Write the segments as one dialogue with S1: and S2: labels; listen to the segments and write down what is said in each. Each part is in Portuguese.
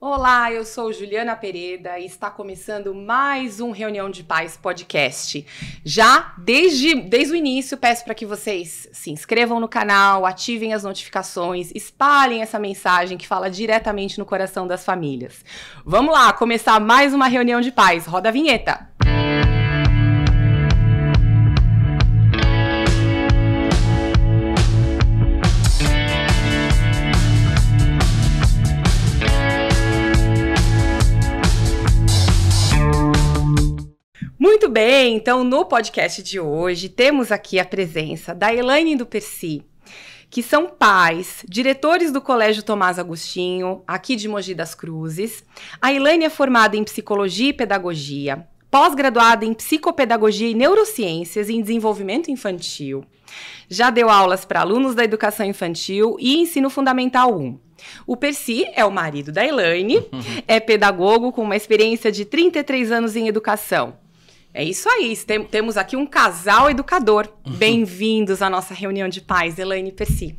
S1: Olá, eu sou Juliana Pereda e está começando mais um Reunião de Pais podcast. Já desde o início, peço para que vocês se inscrevam no canal, ativem as notificações, espalhem essa mensagem que fala diretamente no coração das famílias. Vamos lá, começar mais uma Reunião de Pais. Roda a vinheta! Muito bem, então no podcast de hoje temos aqui a presença da Elaine e do Percy, que são pais, diretores do Colégio Tomás Agostinho, aqui de Mogi das Cruzes. A Elaine é formada em Psicologia e Pedagogia, pós-graduada em Psicopedagogia e Neurociências em Desenvolvimento Infantil. Já deu aulas para alunos da Educação Infantil e Ensino Fundamental 1. O Percy é o marido da Elaine, é pedagogo com uma experiência de 33 anos em educação. É isso aí, temos aqui um casal educador. Bem-vindos à nossa reunião de pais, Elaine e Percy.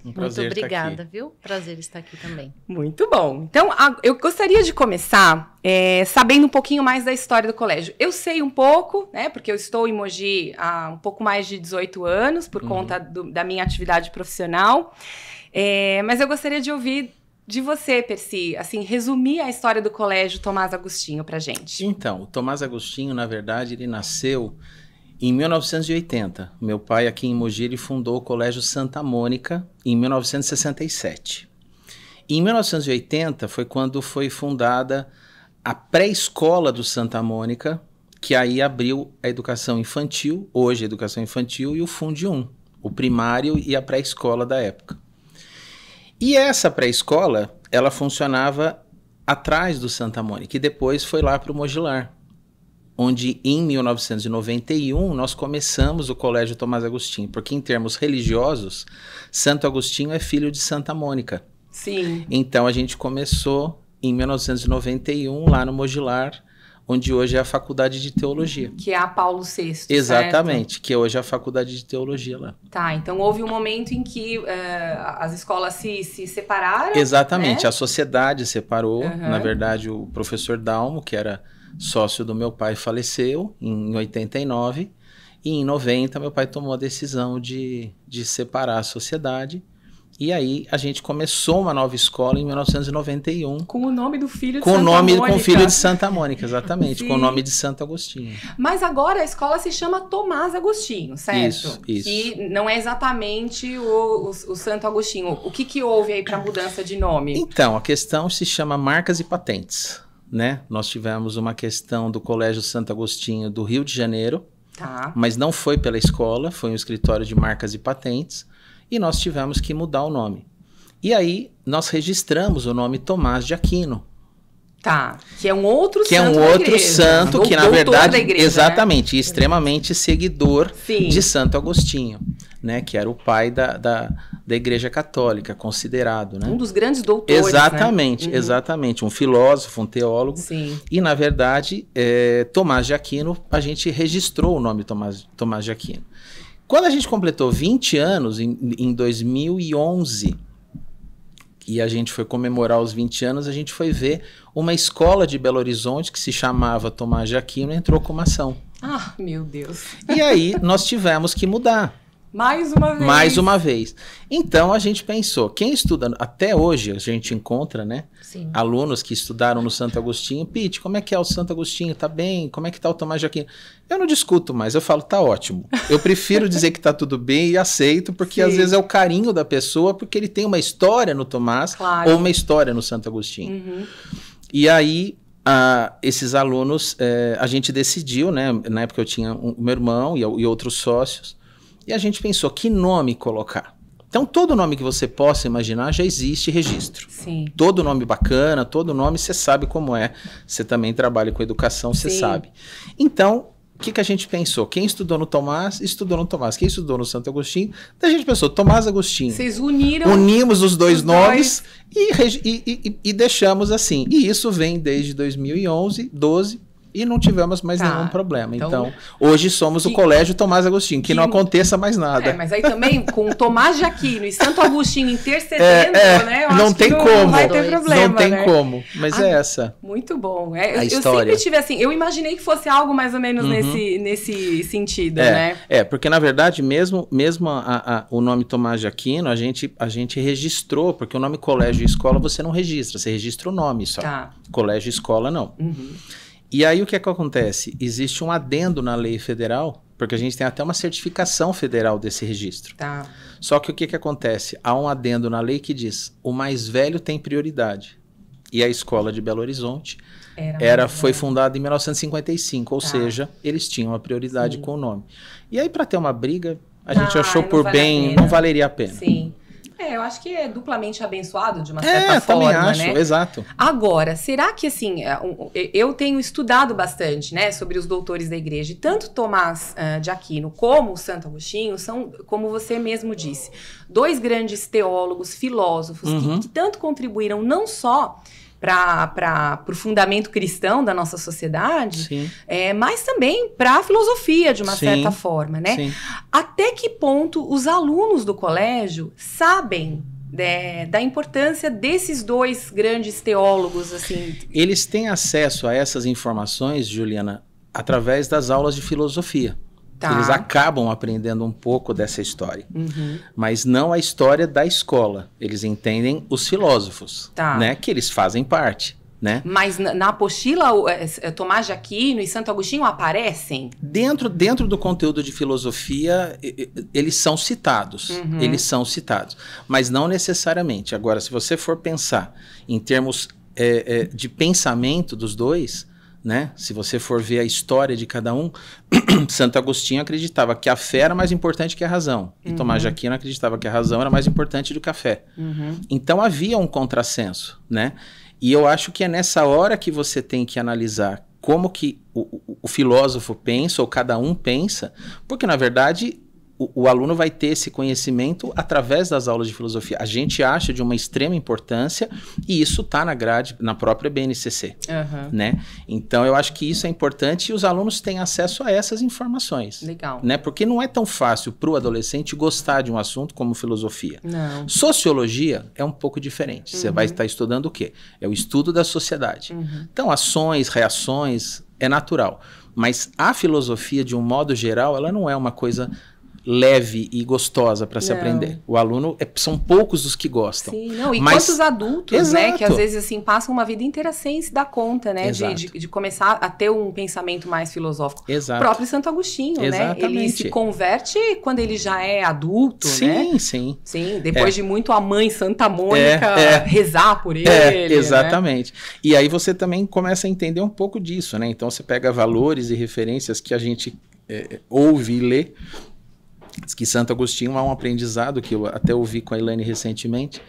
S2: Muito obrigada, viu? Prazer estar aqui também.
S1: Muito bom. Então, eu gostaria de começar sabendo um pouquinho mais da história do colégio. Eu sei um pouco, né? Porque eu estou em Mogi há um pouco mais de 18 anos, por conta da minha atividade profissional. Mas eu gostaria de ouvir de você, Percy, assim, resumir a história do Colégio Tomás Agostinho pra gente.
S3: Então, o Tomás Agostinho, na verdade, ele nasceu em 1980. Meu pai, aqui em Mogi, ele fundou o Colégio Santa Mônica em 1967. E em 1980 foi quando foi fundada a pré-escola do Santa Mônica, que aí abriu a educação infantil, hoje a educação infantil, e o Fundi 1, o primário e a pré-escola da época. E essa pré-escola, ela funcionava atrás do Santa Mônica, e depois foi lá para o Mogilar, onde em 1991 nós começamos o Colégio Tomás Agostinho, porque em termos religiosos, Santo Agostinho é filho de Santa Mônica.
S1: Sim.
S3: Então a gente começou em 1991 lá no Mogilar, onde hoje é a Faculdade de Teologia.
S1: Que é a Paulo VI,
S3: Exatamente,
S1: certo?
S3: Que hoje é a Faculdade de Teologia lá.
S1: Tá, então houve um momento em que as escolas se separaram.
S3: Exatamente,
S1: né?
S3: A sociedade separou. Na verdade, o professor Dalmo, que era sócio do meu pai, faleceu em 89. E em 90, meu pai tomou a decisão de separar a sociedade. E aí a gente começou uma nova escola em 1991.
S1: Com o nome do filho de
S3: Santa Mônica. Com o filho de Santa Mônica, exatamente.
S1: Sim.
S3: Com o nome de Santo Agostinho.
S1: Mas agora a escola se chama Tomás Agostinho, certo?
S3: Isso.
S1: Que não é exatamente o Santo Agostinho. O que houve aí para mudança de nome?
S3: Então, a questão se chama marcas e patentes, né? Nós tivemos uma questão do Colégio Santo Agostinho do Rio de Janeiro, mas não foi pela escola, foi um escritório de marcas e patentes. E nós tivemos que mudar o nome. E aí, nós registramos o nome Tomás de Aquino.
S1: Tá, que é um outro santo
S3: que é um outro santo que, na verdade,
S1: igreja,
S3: exatamente, extremamente seguidor
S1: Sim.
S3: de Santo Agostinho, né? Que era o pai da Igreja Católica, considerado, né?
S1: Um dos grandes doutores,
S3: exatamente,
S1: né?
S3: Exatamente, um filósofo, um teólogo.
S1: Sim.
S3: E, na verdade, Tomás de Aquino, a gente registrou o nome Tomás de Aquino. Quando a gente completou 20 anos, em 2011, e a gente foi comemorar os 20 anos, a gente foi ver uma escola de Belo Horizonte que se chamava Tomás de Aquino, entrou com uma ação.
S1: Ah, meu Deus.
S3: E aí nós tivemos que mudar.
S1: Mais uma vez.
S3: Mais uma vez. Então a gente pensou, quem estuda, até hoje a gente encontra, né?
S2: Sim.
S3: Alunos que estudaram no Santo Agostinho. Pete, como é que é o Santo Agostinho? Tá bem? Como é que tá o Tomás de Aquino? Eu não discuto mais, eu falo, tá ótimo. Eu prefiro dizer que tá tudo bem e aceito, porque
S1: Sim.
S3: às vezes é o carinho da pessoa, porque ele tem uma história no Tomás,
S1: claro.
S3: ou uma história no Santo Agostinho. E aí, esses alunos, a gente decidiu, né? Na época eu tinha o meu irmão e outros sócios, e a gente pensou, que nome colocar? Então, todo nome que você possa imaginar já existe registro.
S1: Sim.
S3: Todo nome bacana, todo nome você sabe como é. Você também trabalha com educação, você sabe. Então, o que a gente pensou? Quem estudou no Tomás, estudou no Tomás. Quem estudou no Santo Agostinho, daí a gente pensou, Tomás Agostinho.
S1: Vocês uniram.
S3: Unimos os dois nomes e deixamos assim. E isso vem desde 2011, 12, e não tivemos mais nenhum problema. Então, hoje somos o Colégio Tomás Agostinho, que não aconteça mais nada.
S1: Mas aí também, com o Tomás de Aquino e Santo Agostinho intercedendo, né? Eu
S3: não
S1: acho
S3: tem
S1: que
S3: como.
S1: Não vai ter problema,
S3: não tem
S1: né?
S3: como, mas é essa.
S1: Muito bom.
S3: A
S1: eu
S3: história.
S1: sempre tive assim, eu imaginei que fosse algo mais ou menos nesse sentido, né?
S3: Porque na verdade, mesmo o nome Tomás de Aquino, a gente registrou, porque o nome colégio e escola você não registra, você registra o nome só. Colégio e escola não. E aí o que acontece? Existe um adendo na lei federal, porque a gente tem até uma certificação federal desse registro. Só que o que acontece? Há um adendo na lei que diz, o mais velho tem prioridade. E a escola de Belo Horizonte foi fundada em 1955, ou seja, eles tinham a prioridade com o nome. E aí para ter uma briga, a gente achou por bem, não valeria a pena.
S1: Sim. Eu acho que é duplamente abençoado de uma certa forma,
S3: também acho,
S1: né?
S3: Exato.
S1: Agora, será que assim, eu tenho estudado bastante, né, sobre os doutores da igreja, e tanto Tomás de Aquino como Santo Agostinho são, como você mesmo disse, dois grandes teólogos, filósofos, que tanto contribuíram não só para o fundamento cristão da nossa sociedade, mas também para a filosofia, de uma certa forma, né? Sim. Até que ponto os alunos do colégio sabem da importância desses dois grandes teólogos, assim?
S3: Eles têm acesso a essas informações, Juliana, através das aulas de filosofia. Eles acabam aprendendo um pouco dessa história, mas não a história da escola. Eles entendem os filósofos, né, que eles fazem parte. Né?
S1: Mas na apostila, Tomás de Aquino e Santo Agostinho aparecem?
S3: Dentro do conteúdo de filosofia, eles são citados. Eles são citados, mas não necessariamente. Agora, se você for pensar em termos de pensamento dos dois, né? Se você for ver a história de cada um, Santo Agostinho acreditava que a fé era mais importante que a razão. E Tomás de Aquino acreditava que a razão era mais importante do que a fé. Então havia um contrassenso, né? E eu acho que é nessa hora que você tem que analisar como que o filósofo pensa, ou cada um pensa, porque na verdade o aluno vai ter esse conhecimento através das aulas de filosofia. A gente acha de uma extrema importância e isso está na grade, na própria BNCC, né? Então eu acho que isso é importante e os alunos têm acesso a essas informações.
S1: Legal.
S3: Né? Porque não é tão fácil para o adolescente gostar de um assunto como filosofia.
S1: Não.
S3: Sociologia é um pouco diferente. Você vai estar estudando o quê? É o estudo da sociedade. Então ações, reações, é natural. Mas a filosofia, de um modo geral, ela não é uma coisa leve e gostosa para se aprender. O aluno, são poucos os que gostam.
S1: Sim, não, e quantos adultos, né, que às vezes assim passam uma vida inteira sem se dar conta, né, de começar a ter um pensamento mais filosófico.
S3: Exato.
S1: O próprio Santo Agostinho, né, ele se converte quando ele já é adulto, né?
S3: Sim.
S1: Sim, depois de muito a mãe Santa Mônica rezar por ele.
S3: Exatamente. Né? E aí você também começa a entender um pouco disso, né? Então você pega valores e referências que a gente ouve e lê. Diz que Santo Agostinho há um aprendizado que eu até ouvi com a Elaine recentemente,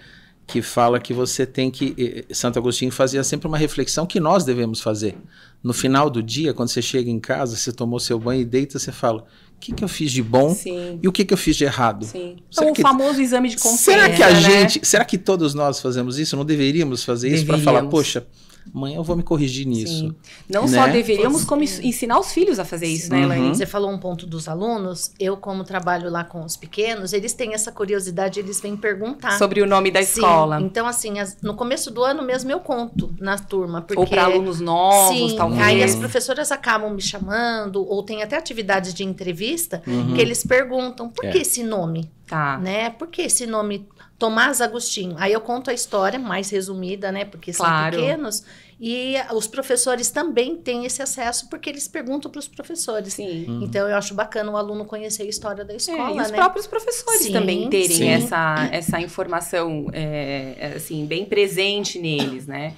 S3: que fala que você tem que... Santo Agostinho fazia sempre uma reflexão que nós devemos fazer. No final do dia, quando você chega em casa, você tomou seu banho e deita, você fala, o que eu fiz de bom e o que eu fiz de errado?
S1: Sim. Então, o famoso exame de consciência,
S3: será que todos nós fazemos isso? Não deveríamos fazer isso para falar, poxa... Amanhã eu vou me corrigir nisso.
S1: Sim. Não só deveríamos, como ensinar os filhos a fazer isso, né, Elaine?
S2: Você falou um ponto dos alunos. Eu, como trabalho lá com os pequenos, eles têm essa curiosidade, eles vêm perguntar.
S1: Sobre o nome da escola.
S2: Então, assim, no começo do ano mesmo eu conto na turma. Porque,
S1: ou para alunos novos, talvez.
S2: Aí as professoras acabam me chamando, ou tem até atividades de entrevista, que eles perguntam, por que esse nome? Né? Por que esse nome Tomás Agostinho? Aí eu conto a história mais resumida, né? Porque são pequenos. E os professores também têm esse acesso, porque eles perguntam para os professores.
S1: Sim.
S2: Então, eu acho bacana o aluno conhecer a história da escola,
S1: e os próprios professores também terem essa informação, assim, bem presente neles, né?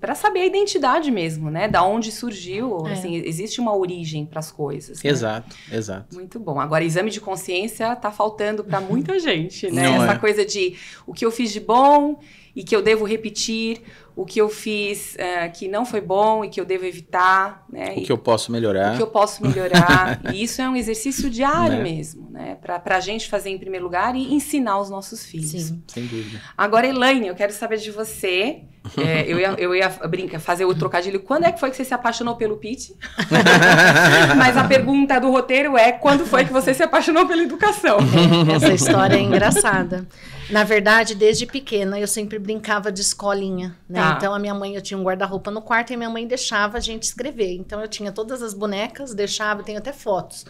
S1: Para saber a identidade mesmo, né? Da onde surgiu, assim, existe uma origem para as coisas. Né?
S3: Exato.
S1: Muito bom. Agora, exame de consciência tá faltando para muita gente, né? Essa coisa de o que eu fiz de bom e que eu devo repetir, o que eu fiz que não foi bom e que eu devo evitar, né?
S3: O que eu posso melhorar.
S1: O que eu posso melhorar. E isso é um exercício diário mesmo, né? Para a gente fazer em primeiro lugar e ensinar os nossos filhos.
S2: Sim,
S3: sem dúvida.
S1: Agora, Elaine, eu quero saber de você. eu ia brincar, fazer o trocadilho. Quando é que foi que você se apaixonou pelo Pete? Mas a pergunta do roteiro é: quando foi que você se apaixonou pela educação?
S2: Essa história é engraçada. Na verdade, desde pequena, eu sempre brincava de escolinha, né?
S1: Tá.
S2: Então, a minha mãe, eu tinha um guarda-roupa no quarto e minha mãe deixava a gente escrever. Então, eu tinha todas as bonecas, deixava, tenho até fotos.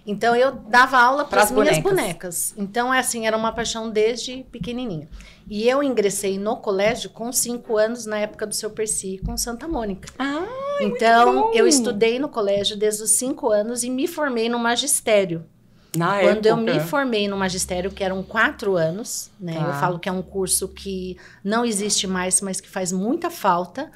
S2: Então, eu dava aula para as minhas bonecas. Então, era uma paixão desde pequenininha. E eu ingressei no colégio com 5 anos, na época do Seu Percy, com Santa Mônica. Então, eu estudei no colégio desde os 5 anos e me formei no magistério. Quando eu me formei no magistério, que eram 4 anos, né? Eu falo que é um curso que não existe mais, mas que faz muita falta,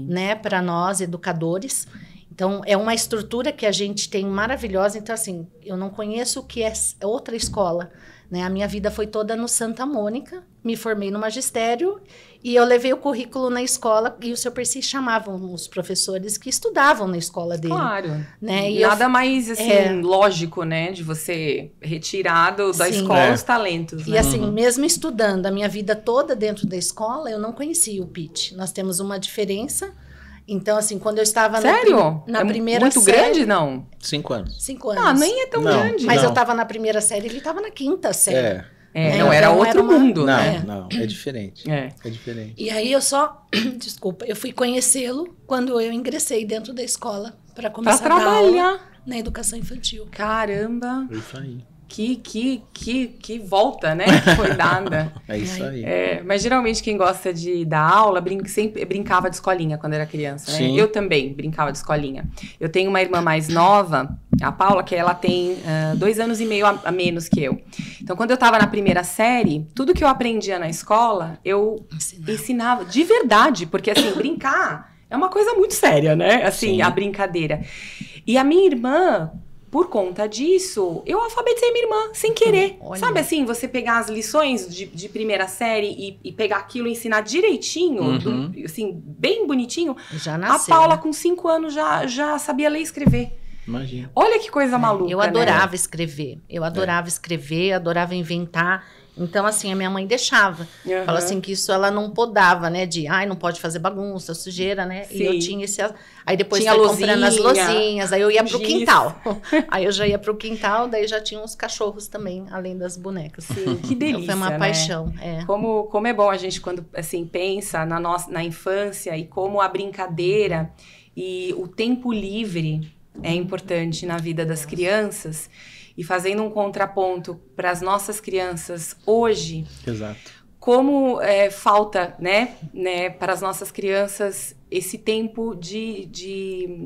S2: né, para nós, educadores. Então, é uma estrutura que a gente tem maravilhosa. Então, assim, eu não conheço o que é outra escola, né? A minha vida foi toda no Santa Mônica, me formei no magistério e eu levei o currículo na escola e o Seu Percy chamavam os professores que estudavam na escola dele.
S1: Claro.
S2: Né? E
S1: nada mais, assim, lógico, né? De você retirar da escola os talentos.
S2: E, assim, mesmo estudando a minha vida toda dentro da escola, eu não conhecia o Pete. Nós temos uma diferença. Então, assim, quando eu estava na primeira
S1: muito
S2: série...
S1: grande, não?
S3: 5 anos.
S2: 5 anos.
S1: Ah, nem é tão grande.
S2: Mas eu estava na primeira série, ele estava na 5ª série.
S1: Não, era outro mundo, né?
S3: Não, é diferente. É diferente.
S2: E aí eu só... Desculpa, eu fui conhecê-lo quando eu ingressei dentro da escola para começar a trabalhar aula na educação infantil.
S1: Caramba!
S3: Isso aí.
S1: Que volta, né? Que foi dada.
S3: É isso aí.
S1: Mas geralmente quem gosta de dar aula sempre brincava de escolinha quando era criança, né?
S3: Sim.
S1: Eu também brincava de escolinha. Eu tenho uma irmã mais nova, a Paula, que ela tem 2 anos e meio a menos que eu. Então, quando eu estava na primeira série, tudo que eu aprendia na escola, eu ensinava de verdade. Porque, assim, brincar é uma coisa muito séria, né? Assim, a brincadeira. E a minha irmã... Por conta disso, eu alfabetizei minha irmã, sem querer. Sabe assim, você pegar as lições de primeira série e pegar aquilo e ensinar direitinho, assim, bem bonitinho.
S2: Já nasceu,
S1: a Paula, com 5 anos, já sabia ler e escrever.
S3: Imagina.
S1: Olha que coisa maluca,
S2: eu adorava escrever. Eu adorava escrever, adorava inventar. Então, assim, a minha mãe deixava. Fala assim, que isso ela não podava, né? De, não pode fazer bagunça, sujeira, né? Sim. E eu tinha esse... Aí depois foi comprando as lozinhas, aí eu ia pro quintal. Aí eu já ia pro quintal, daí já tinha uns cachorros também, além das bonecas.
S1: Sim, que delícia,
S2: foi uma paixão.
S1: Como é bom a gente, quando, assim, pensa na infância e como a brincadeira e o tempo livre é importante na vida das crianças. E fazendo um contraponto para as nossas crianças hoje, como falta, né, para as nossas crianças esse tempo de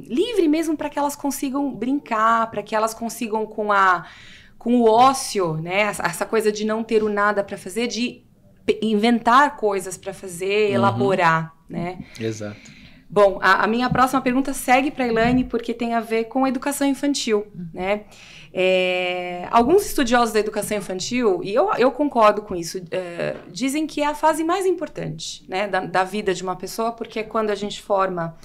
S1: livre mesmo para que elas consigam brincar, para que elas consigam com o ócio, né, essa coisa de não ter o nada para fazer, de inventar coisas para fazer, elaborar, né?
S3: Exato.
S1: Bom, a minha próxima pergunta segue para a Elaine, porque tem a ver com a educação infantil, né? Alguns estudiosos da educação infantil, e eu concordo com isso, dizem que é a fase mais importante, né, da vida de uma pessoa, porque é quando a gente forma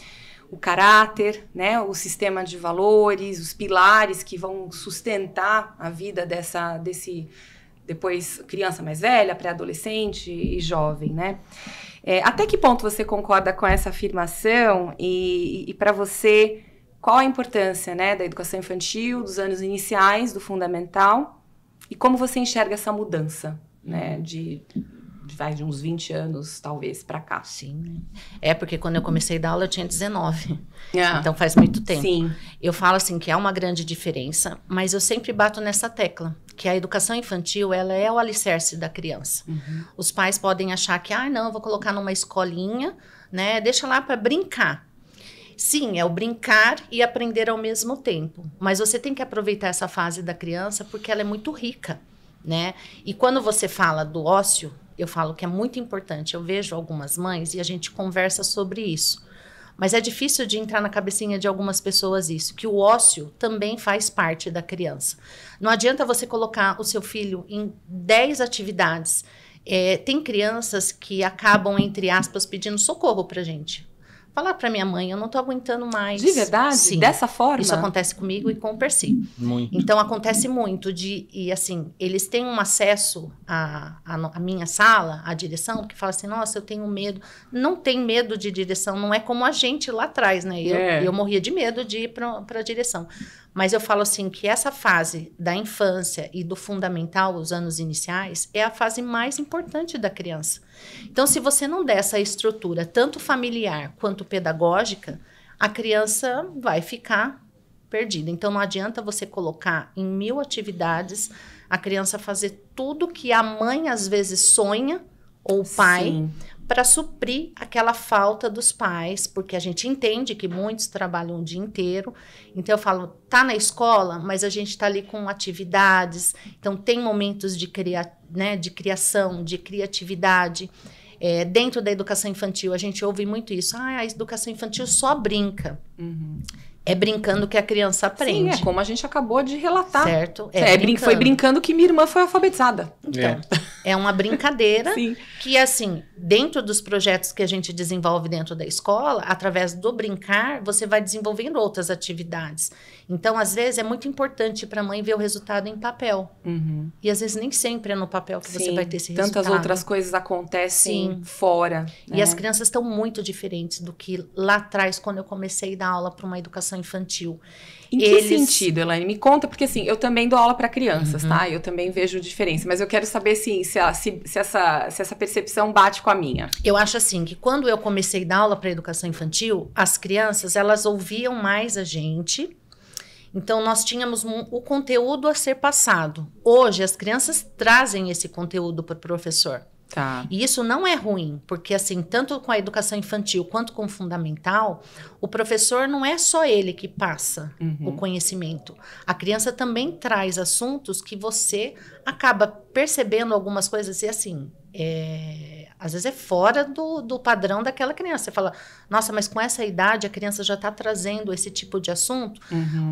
S1: o caráter, né, o sistema de valores, os pilares que vão sustentar a vida depois criança mais velha, pré-adolescente e jovem, né? Até que ponto você concorda com essa afirmação e para você, qual a importância, né, da educação infantil, dos anos iniciais, do fundamental, e como você enxerga essa mudança, né, de uns 20 anos, talvez, para cá?
S2: Sim. Porque quando eu comecei a dar aula, eu tinha 19. Então, faz muito tempo.
S1: Sim.
S2: Eu falo, assim, que há uma grande diferença, mas eu sempre bato nessa tecla, que a educação infantil, ela é o alicerce da criança. Os pais podem achar que, não, eu vou colocar numa escolinha, né, deixa lá para brincar. Sim, é o brincar e aprender ao mesmo tempo. Mas você tem que aproveitar essa fase da criança porque ela é muito rica, né? E quando você fala do ócio, eu falo que é muito importante. Eu vejo algumas mães e a gente conversa sobre isso. Mas é difícil de entrar na cabecinha de algumas pessoas isso, que o ócio também faz parte da criança. Não adianta você colocar o seu filho em 10 atividades. Tem crianças que acabam, entre aspas, pedindo socorro pra gente. falar para minha mãe, eu não tô aguentando mais.
S1: De verdade?
S2: Sim.
S1: Dessa forma?
S2: Isso acontece comigo e com o Percy.
S3: Muito.
S2: Então, acontece muito e assim, eles têm um acesso à minha sala, à direção, que fala assim, nossa, eu tenho medo. Não tem medo de direção, não é como a gente lá atrás, né? Eu morria de medo de ir para a direção. Mas eu falo assim, que essa fase da infância e do fundamental, os anos iniciais, é a fase mais importante da criança. Então, se você não der essa estrutura, tanto familiar quanto pedagógica, a criança vai ficar perdida. Então, não adianta você colocar em 1000 atividades a criança fazer tudo que a mãe, às vezes, sonha, ou o pai, para suprir aquela falta dos pais, porque a gente entende que muitos trabalham o dia inteiro. Então, eu falo, tá na escola, mas a gente tá ali com atividades. Então, tem momentos de criação, de criatividade. Dentro da educação infantil, a gente ouve muito isso. A educação infantil só brinca. Uhum. É brincando que a criança aprende.
S1: Sim, como a gente acabou de relatar.
S2: Certo.
S1: Foi brincando que minha irmã foi alfabetizada.
S2: Então, é uma brincadeira que, assim, dentro dos projetos que a gente desenvolve dentro da escola, através do brincar, você vai desenvolvendo outras atividades. Então, às vezes, é muito importante para a mãe ver o resultado em papel. Uhum. E, às vezes, nem sempre é no papel que você vai ter esse resultado.
S1: Tantas outras coisas acontecem fora.
S2: E as crianças estão muito diferentes do que lá atrás, quando eu comecei a dar aula para uma educação infantil.
S1: Em que sentido, Elaine? Me conta, porque assim, eu também dou aula para crianças, tá? Eu também vejo diferença, mas eu quero saber assim, se essa percepção bate com a minha.
S2: Eu acho assim, que quando eu comecei a dar aula para educação infantil, as crianças, elas ouviam mais a gente. Então, nós tínhamos o conteúdo a ser passado. Hoje, as crianças trazem esse conteúdo para o professor.
S1: Tá.
S2: E isso não é ruim, porque assim, tanto com a educação infantil quanto com o fundamental, o professor não é só ele que passa o conhecimento. A criança também traz assuntos que você acaba percebendo algumas coisas e assim, às vezes é fora do padrão daquela criança. Você fala, nossa, mas com essa idade a criança já está trazendo esse tipo de assunto,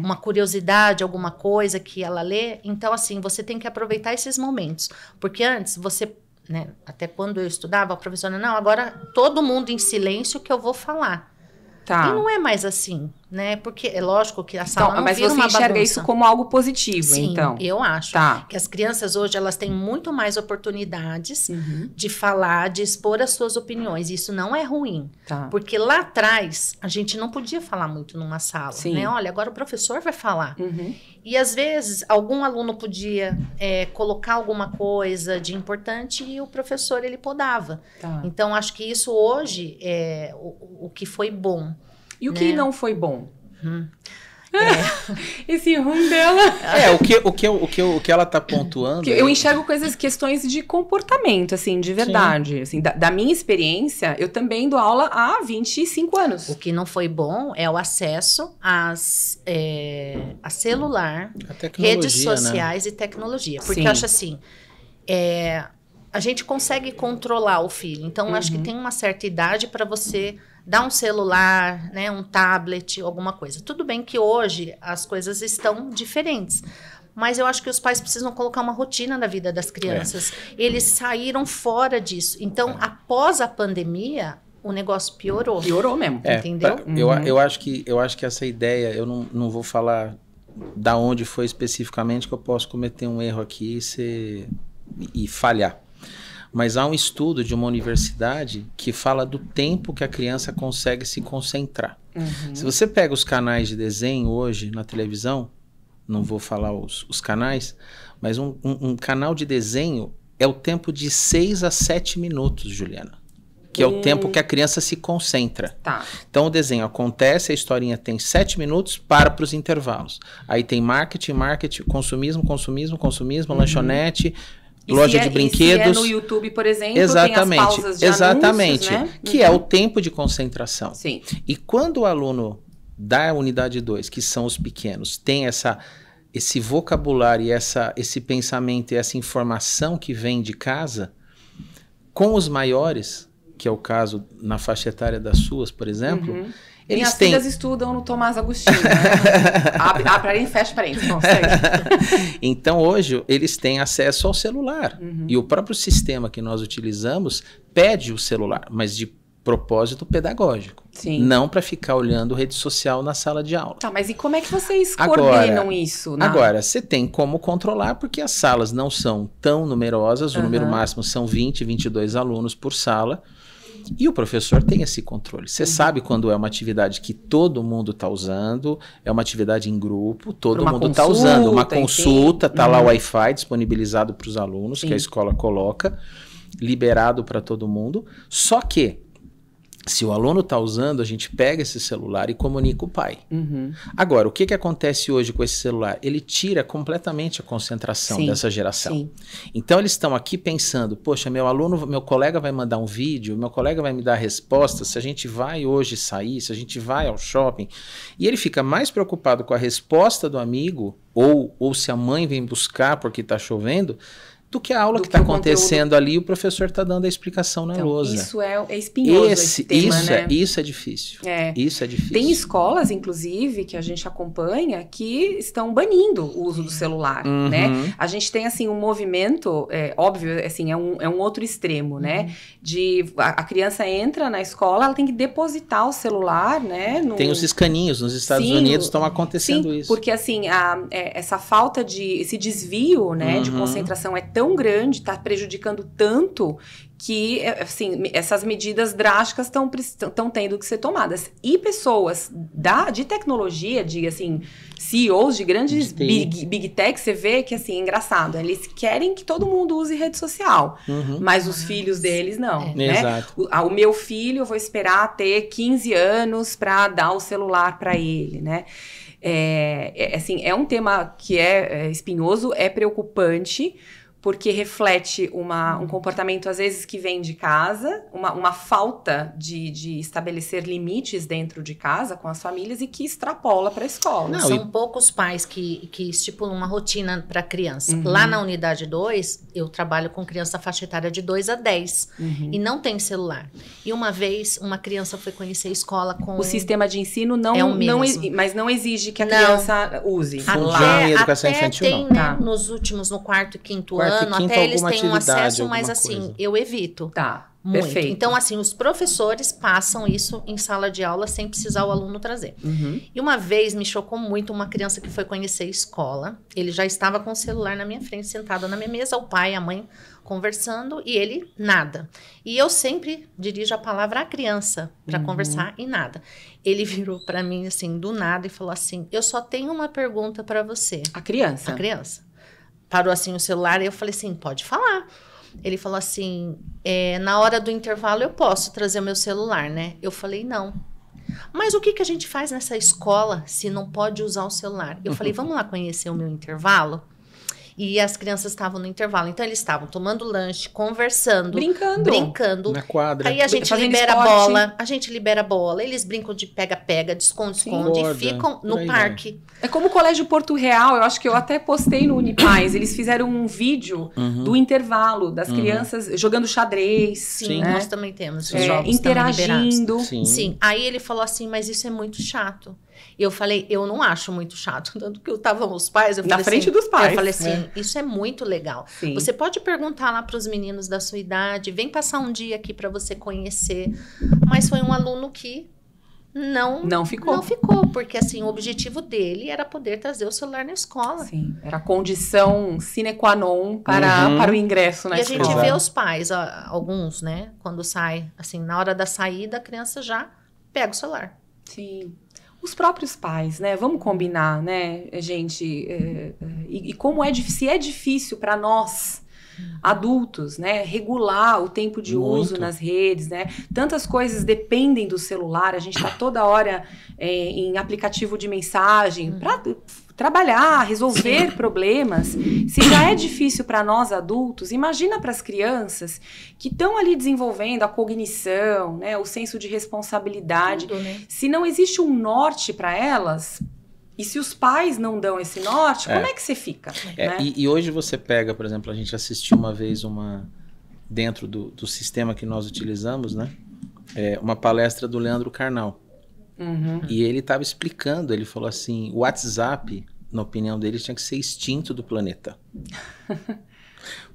S2: uma curiosidade, alguma coisa que ela lê. Então assim, você tem que aproveitar esses momentos, porque antes você... Né? Até quando eu estudava, a professora, não, agora todo mundo em silêncio que eu vou falar. Tá. E não é mais assim, né? Porque é lógico que a sala não vira uma bagunça. Mas você enxerga
S1: isso como algo positivo,
S2: sim,
S1: então?
S2: Sim, eu acho.
S1: Tá.
S2: Que as crianças hoje, elas têm muito mais oportunidades de falar, de expor as suas opiniões. Isso não é ruim. Tá. Porque lá atrás, a gente não podia falar muito numa sala, né? Olha, agora o professor vai falar. E às vezes, algum aluno podia colocar alguma coisa de importante e o professor, ele podava. Tá. Então, acho que isso hoje é o que foi bom.
S1: E o que não foi bom? Esse rum dela.
S3: O que ela tá pontuando.
S1: Eu enxergo questões de comportamento, assim, de verdade. Assim, da minha experiência, eu também dou aula há 25 anos.
S2: O que não foi bom é o acesso a celular, redes sociais e tecnologia. Porque eu acho assim, a gente consegue controlar o filho. Então, acho que tem uma certa idade para você dar um celular, né, um tablet, alguma coisa. Tudo bem que hoje as coisas estão diferentes, mas eu acho que os pais precisam colocar uma rotina na vida das crianças. Eles saíram fora disso. Então, após a pandemia, o negócio piorou.
S1: Piorou mesmo,
S2: entendeu?
S3: Eu acho que essa ideia, eu não vou falar da onde foi especificamente, que eu posso cometer um erro aqui e falhar. Mas há um estudo de uma universidade que fala do tempo que a criança consegue se concentrar. Se você pega os canais de desenho hoje na televisão, não vou falar os canais, mas um canal de desenho é o tempo de 6 a 7 minutos, Juliana. Que é o tempo que a criança se concentra.
S1: Tá.
S3: Então o desenho acontece, a historinha tem 7 minutos, para os intervalos. Aí tem marketing, consumismo, lanchonete... Loja de brinquedos.
S1: E se no YouTube, por exemplo, tem as pausas de anúncios, né?
S3: Que é o tempo de concentração.
S1: Sim.
S3: E quando o aluno da unidade 2, que são os pequenos, tem esse vocabulário e esse pensamento e essa informação que vem de casa, com os maiores, que é o caso na faixa etária das suas, por exemplo...
S1: Minhas filhas estudam no Tomás Agostinho, né? Abre e fecha parênteses, consegue.
S3: Então, hoje, eles têm acesso ao celular. E o próprio sistema que nós utilizamos pede o celular, mas de propósito pedagógico.
S1: Sim.
S3: Não para ficar olhando rede social na sala de aula.
S1: Tá, mas e como é que vocês coordenam isso?
S3: Agora, você tem como controlar, porque as salas não são tão numerosas, o número máximo são 20, 22 alunos por sala, e o professor tem esse controle. Você sabe quando é uma atividade que todo mundo está usando, é uma atividade em grupo, todo mundo está usando. Uma consulta, está lá o Wi-Fi disponibilizado para os alunos, que a escola coloca, liberado para todo mundo. Só que, se o aluno está usando, a gente pega esse celular e comunica o pai. Agora, o que acontece hoje com esse celular? Ele tira completamente a concentração dessa geração. Sim. Então, eles estão aqui pensando, poxa, meu colega vai mandar um vídeo, meu colega vai me dar a resposta, se a gente vai hoje sair, se a gente vai ao shopping. E ele fica mais preocupado com a resposta do amigo, ou se a mãe vem buscar porque está chovendo, do que a aula que está acontecendo ali e o professor está dando a explicação na lousa.
S1: Isso é espinhoso esse tema, né?
S3: Isso é difícil. Isso é difícil.
S1: Tem escolas, inclusive, que a gente acompanha que estão banindo o uso do celular, né? A gente tem, assim, um movimento, óbvio, assim, é um outro extremo, né? A criança entra na escola, ela tem que depositar o celular, né?
S3: Tem os escaninhos, nos Estados Unidos estão acontecendo isso.
S1: Porque, assim, essa falta esse desvio, né, de concentração é tão grande, está prejudicando tanto que, assim, essas medidas drásticas estão tendo que ser tomadas. E pessoas de tecnologia, assim, CEOs de grandes big tech, você vê que, assim, é engraçado. Eles querem que todo mundo use rede social, mas os filhos deles não, né?
S3: Exato.
S1: O meu filho, eu vou esperar ter 15 anos para dar o celular para ele, né? Assim, é um tema que é espinhoso, é preocupante, porque reflete um comportamento, às vezes, que vem de casa, uma falta de estabelecer limites dentro de casa com as famílias e que extrapola para a escola.
S2: São poucos pais que estipulam uma rotina para a criança. Lá na unidade 2, eu trabalho com criança faixa etária de 2 a 10 e não tem celular. E uma vez, uma criança foi conhecer a escola com...
S1: O sistema de ensino mas não exige que a criança use.
S3: Fundinho, educação infantil,
S2: tem, né, nos últimos, no quarto e quinto ano, até eles têm um acesso, mas assim, eu evito.
S1: Tá,
S2: muito.
S1: Perfeito.
S2: Então, assim, os professores passam isso em sala de aula sem precisar o aluno trazer. E uma vez me chocou muito uma criança que foi conhecer a escola. Ele já estava com o celular na minha frente, sentado na minha mesa, o pai e a mãe conversando e ele nada. E eu sempre dirijo a palavra à criança para conversar e nada. Ele virou para mim, assim, do nada e falou assim, eu só tenho uma pergunta para você.
S1: A criança?
S2: A criança. Parou assim o celular e eu falei assim, pode falar. Ele falou assim, na hora do intervalo eu posso trazer o meu celular, né? Eu falei, não. Mas o que a gente faz nessa escola se não pode usar o celular? Eu falei, vamos lá conhecer o meu intervalo? E as crianças estavam no intervalo. Então, eles estavam tomando lanche, conversando. Brincando.
S3: Na quadra.
S2: Aí a gente libera a bola. A gente libera a bola. Eles brincam de pega-pega, de esconde-esconde. E ficam no parque.
S1: É como o Colégio Porto Real. Eu acho que eu até postei no Unipaz. Eles fizeram um vídeo do intervalo das crianças jogando xadrez.
S2: Sim,
S1: né?
S2: nós também temos. Os jogos
S1: interagindo.
S2: Sim. Aí ele falou assim, mas isso é muito chato. E eu falei, eu não acho muito chato. Tanto que estavam os pais.
S1: Na frente dos pais.
S2: Eu falei assim, isso é muito legal. Sim. Você pode perguntar lá para os meninos da sua idade, vem passar um dia aqui para você conhecer. Mas foi um aluno que não ficou. Não ficou, porque assim, o objetivo dele era poder trazer o celular na escola.
S1: Sim, era a condição sine qua non para o ingresso na escola.
S2: E a gente vê os pais, alguns, né, quando sai, assim, na hora da saída, a criança já pega o celular.
S1: Sim. Os próprios pais, né? Vamos combinar, né, gente? E como se é difícil para nós, adultos, né, regular o tempo de uso nas redes, né? Tantas coisas dependem do celular, a gente está toda hora em aplicativo de mensagem para trabalhar, resolver problemas. Se já é difícil para nós adultos, imagina para as crianças que estão ali desenvolvendo a cognição, né, o senso de responsabilidade. Tudo, né? Se não existe um norte para elas, e se os pais não dão esse norte, como é que você fica? Né?
S3: E hoje você pega, por exemplo, a gente assistiu uma vez dentro do sistema que nós utilizamos, né, uma palestra do Leandro Carnal. E ele estava explicando, ele falou assim, o WhatsApp, na opinião dele, tinha que ser extinto do planeta.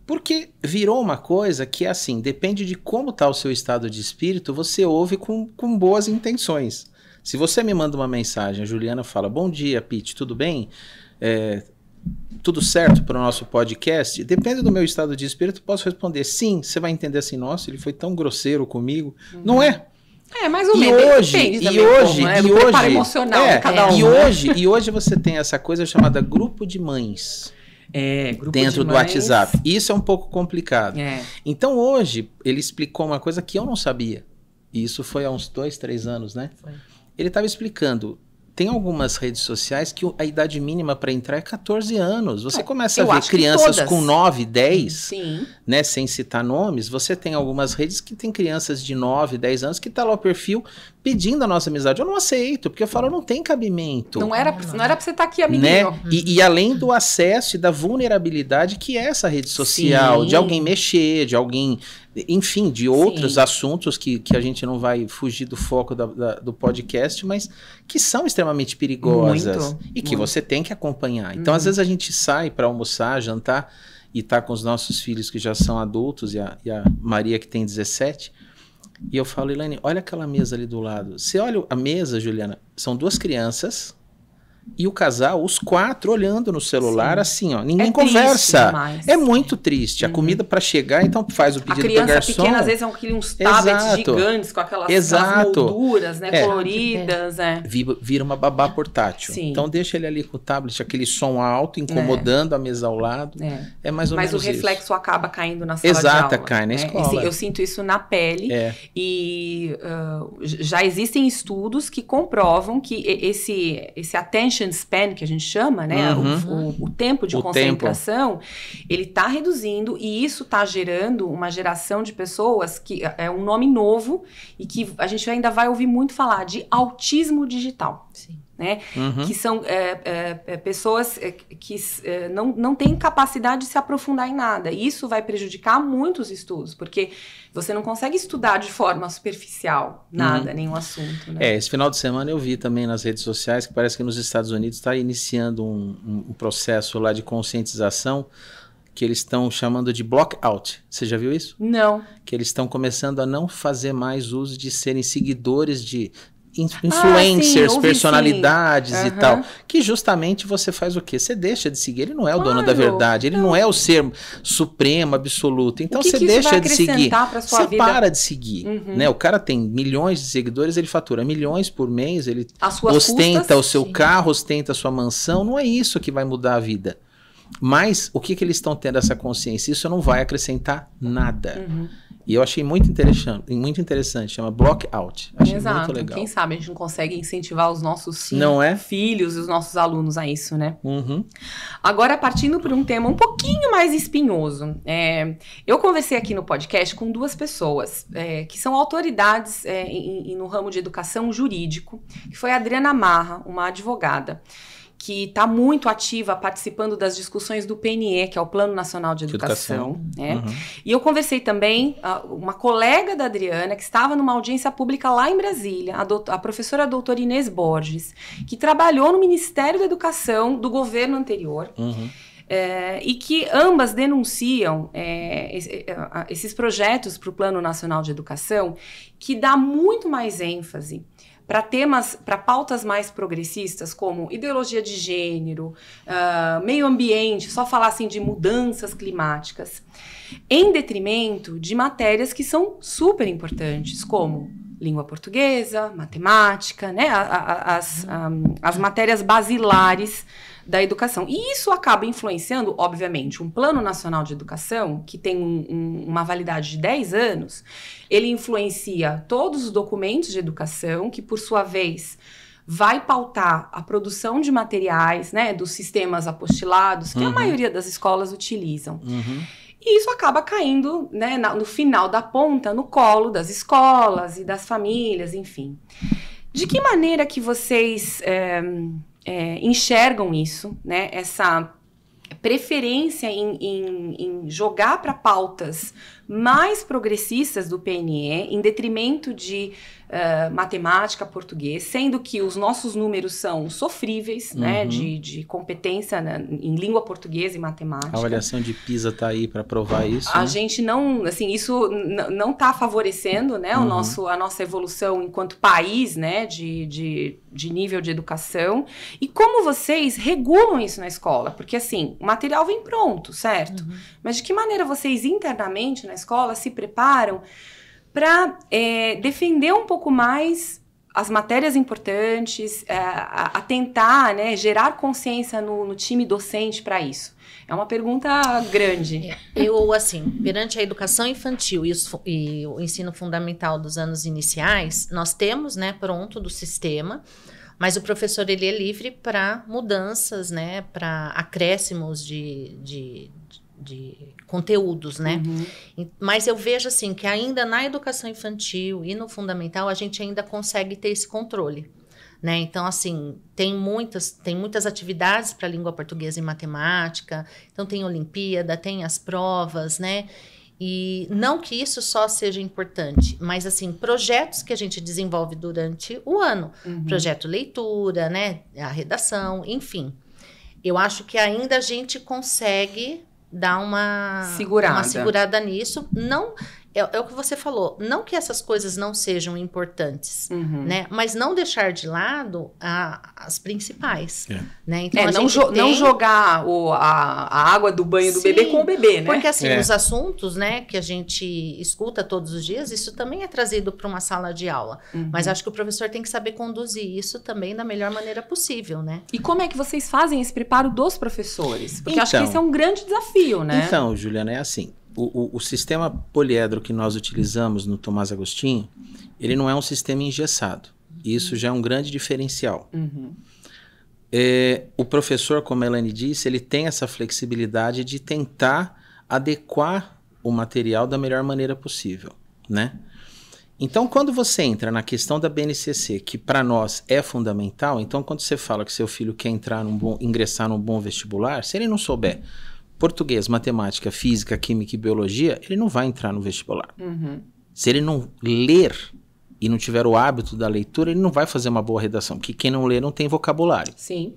S3: Porque virou uma coisa que, assim, depende de como está o seu estado de espírito, você ouve com boas intenções. Se você me manda uma mensagem, a Juliana fala, bom dia, Pete, tudo bem? Tudo certo para o nosso podcast? Depende do meu estado de espírito, posso responder sim. Você vai entender assim, nossa, ele foi tão grosseiro comigo. Não é?
S1: Mais ou menos.
S3: Preparo
S1: emocional de cada um.
S3: E hoje você tem essa coisa chamada grupo de mães.
S1: Grupo
S3: dentro
S1: de
S3: do
S1: mães.
S3: WhatsApp. Isso é um pouco complicado. Então hoje ele explicou uma coisa que eu não sabia. E isso foi há uns 2, 3 anos, né? Foi. Ele estava explicando. Tem algumas redes sociais que a idade mínima para entrar é 14 anos. Você começa a ver crianças com 9, 10, né, sem citar nomes. Você tem algumas redes que tem crianças de 9, 10 anos que tá lá o perfil pedindo a nossa amizade. Eu não aceito, porque eu falo, não tem cabimento.
S1: Não era pra você estar aqui, amiguinho.
S3: Né? E além do acesso e da vulnerabilidade que é essa rede social, de alguém mexer, de alguém... Enfim, de outros assuntos que a gente não vai fugir do foco do podcast, mas que são extremamente perigosas e que você tem que acompanhar. Então, às vezes a gente sai para almoçar, jantar e tá com os nossos filhos que já são adultos e a Maria que tem 17. E eu falo, Elaine, olha aquela mesa ali do lado. Você olha a mesa, Juliana, são 2 crianças... E o casal, os 4 olhando no celular, assim, ó, ninguém conversa. Demais. É muito triste. A comida para chegar, então faz o pedido pro garçom. A criança pequena,
S1: às vezes, são uns tablets gigantes com aquelas molduras, né, coloridas.
S3: Vira uma babá portátil. Então deixa ele ali com o tablet, aquele som alto, incomodando a mesa ao lado. É mais ou menos isso.
S1: Mas o reflexo acaba caindo na sala de aula.
S3: Cai na escola.
S1: Eu sinto isso na pele. E já existem estudos que comprovam que esse attention span, que a gente chama, né? O tempo de concentração, ele está reduzindo e isso está gerando uma geração de pessoas que é um nome novo e que a gente ainda vai ouvir muito falar de autismo digital. Né? Que são pessoas que não têm capacidade de se aprofundar em nada. E isso vai prejudicar muitos estudos, porque você não consegue estudar de forma superficial nada, nenhum assunto. Né?
S3: Esse final de semana eu vi também nas redes sociais que parece que nos Estados Unidos está iniciando um processo lá de conscientização que eles estão chamando de block out. Você já viu isso?
S1: Não.
S3: Que eles estão começando a não fazer mais uso de serem seguidores de influencers, personalidades e tal, que justamente você faz o quê? Você deixa de seguir, ele não é o dono da verdade, ele não é o ser supremo, absoluto, então você deixa de seguir, você para de seguir, né? O cara tem milhões de seguidores, ele fatura milhões por mês, ele ostenta o seu carro, ostenta a sua mansão, não é isso que vai mudar a vida. Mas o que eles estão tendo essa consciência? Isso não vai acrescentar nada. E eu achei muito interessante, chama Block Out. Achei muito legal.
S1: Quem sabe a gente não consegue incentivar os nossos filhos e os nossos alunos a isso, né? Agora, partindo para um tema um pouquinho mais espinhoso. Eu conversei aqui no podcast com 2 pessoas que são autoridades no ramo de educação jurídico, que foi a Adriana Marra, uma advogada, que está muito ativa participando das discussões do PNE, que é o Plano Nacional de Educação. Né? E eu conversei também, uma colega da Adriana, que estava numa audiência pública lá em Brasília, a professora doutora Inês Borges, que trabalhou no Ministério da Educação do governo anterior, e que ambas denunciam esses projetos para o Plano Nacional de Educação, que dá muito mais ênfase para pautas mais progressistas, como ideologia de gênero, meio ambiente, só falar assim de mudanças climáticas, em detrimento de matérias que são super importantes, como língua portuguesa, matemática, né, as matérias basilares da educação. E isso acaba influenciando, obviamente, um Plano Nacional de Educação, que tem uma validade de 10 anos, ele influencia todos os documentos de educação, que, por sua vez, vai pautar a produção de materiais, né, dos sistemas apostilados, que a maioria das escolas utilizam. E isso acaba caindo, né, no final da ponta, no colo das escolas e das famílias, enfim. De que maneira que vocês enxergam isso, né? Essa preferência em jogar para pautas mais progressistas do PNE, em detrimento de matemática, português, sendo que os nossos números são sofríveis, né, de competência em língua portuguesa e matemática.
S3: A avaliação de PISA está aí para provar isso.
S1: A gente não, assim, isso não está favorecendo, né, a nossa evolução enquanto país, né, de nível de educação. E como vocês regulam isso na escola? Porque, assim, o material vem pronto, certo? Mas de que maneira vocês internamente na escola se preparam para defender um pouco mais as matérias importantes, a tentar, né, gerar consciência no time docente para isso? É uma pergunta grande.
S2: Eu, assim, perante a educação infantil e o ensino fundamental dos anos iniciais, nós temos, né, pronto do sistema, mas o professor, ele é livre para mudanças, né, para acréscimos de conteúdos, né? Mas eu vejo, assim, que ainda na educação infantil e no fundamental, a gente ainda consegue ter esse controle, né? Então, assim, tem muitas atividades para língua portuguesa e matemática, então tem Olimpíada, tem as provas, né? E não que isso só seja importante, mas, assim, projetos que a gente desenvolve durante o ano, projeto leitura, né? A redação, enfim. Eu acho que ainda a gente consegue dar uma segurada nisso. Não, é o que você falou, não que essas coisas não sejam importantes, né? Mas não deixar de lado as principais, né? Então,
S1: não jogar a água do banho do bebê com o bebê, né?
S2: Porque, assim, os assuntos, né, que a gente escuta todos os dias, isso também é trazido para uma sala de aula. Mas acho que o professor tem que saber conduzir isso também da melhor maneira possível, né?
S1: E como é que vocês fazem esse preparo dos professores? Porque acho que esse é um grande desafio, né?
S3: Então, Juliana, é assim. O sistema poliedro que nós utilizamos no Tomás Agostinho, ele não é um sistema engessado. Isso já é um grande diferencial. O professor, como a Elaine disse, ele tem essa flexibilidade de tentar adequar o material da melhor maneira possível, né? Então, quando você entra na questão da BNCC, que para nós é fundamental, então quando você fala que seu filho quer ingressar num bom vestibular, se ele não souber português, matemática, física, química e biologia, ele não vai entrar no vestibular. Se ele não ler e não tiver o hábito da leitura, ele não vai fazer uma boa redação, porque quem não lê não tem vocabulário.
S1: Sim.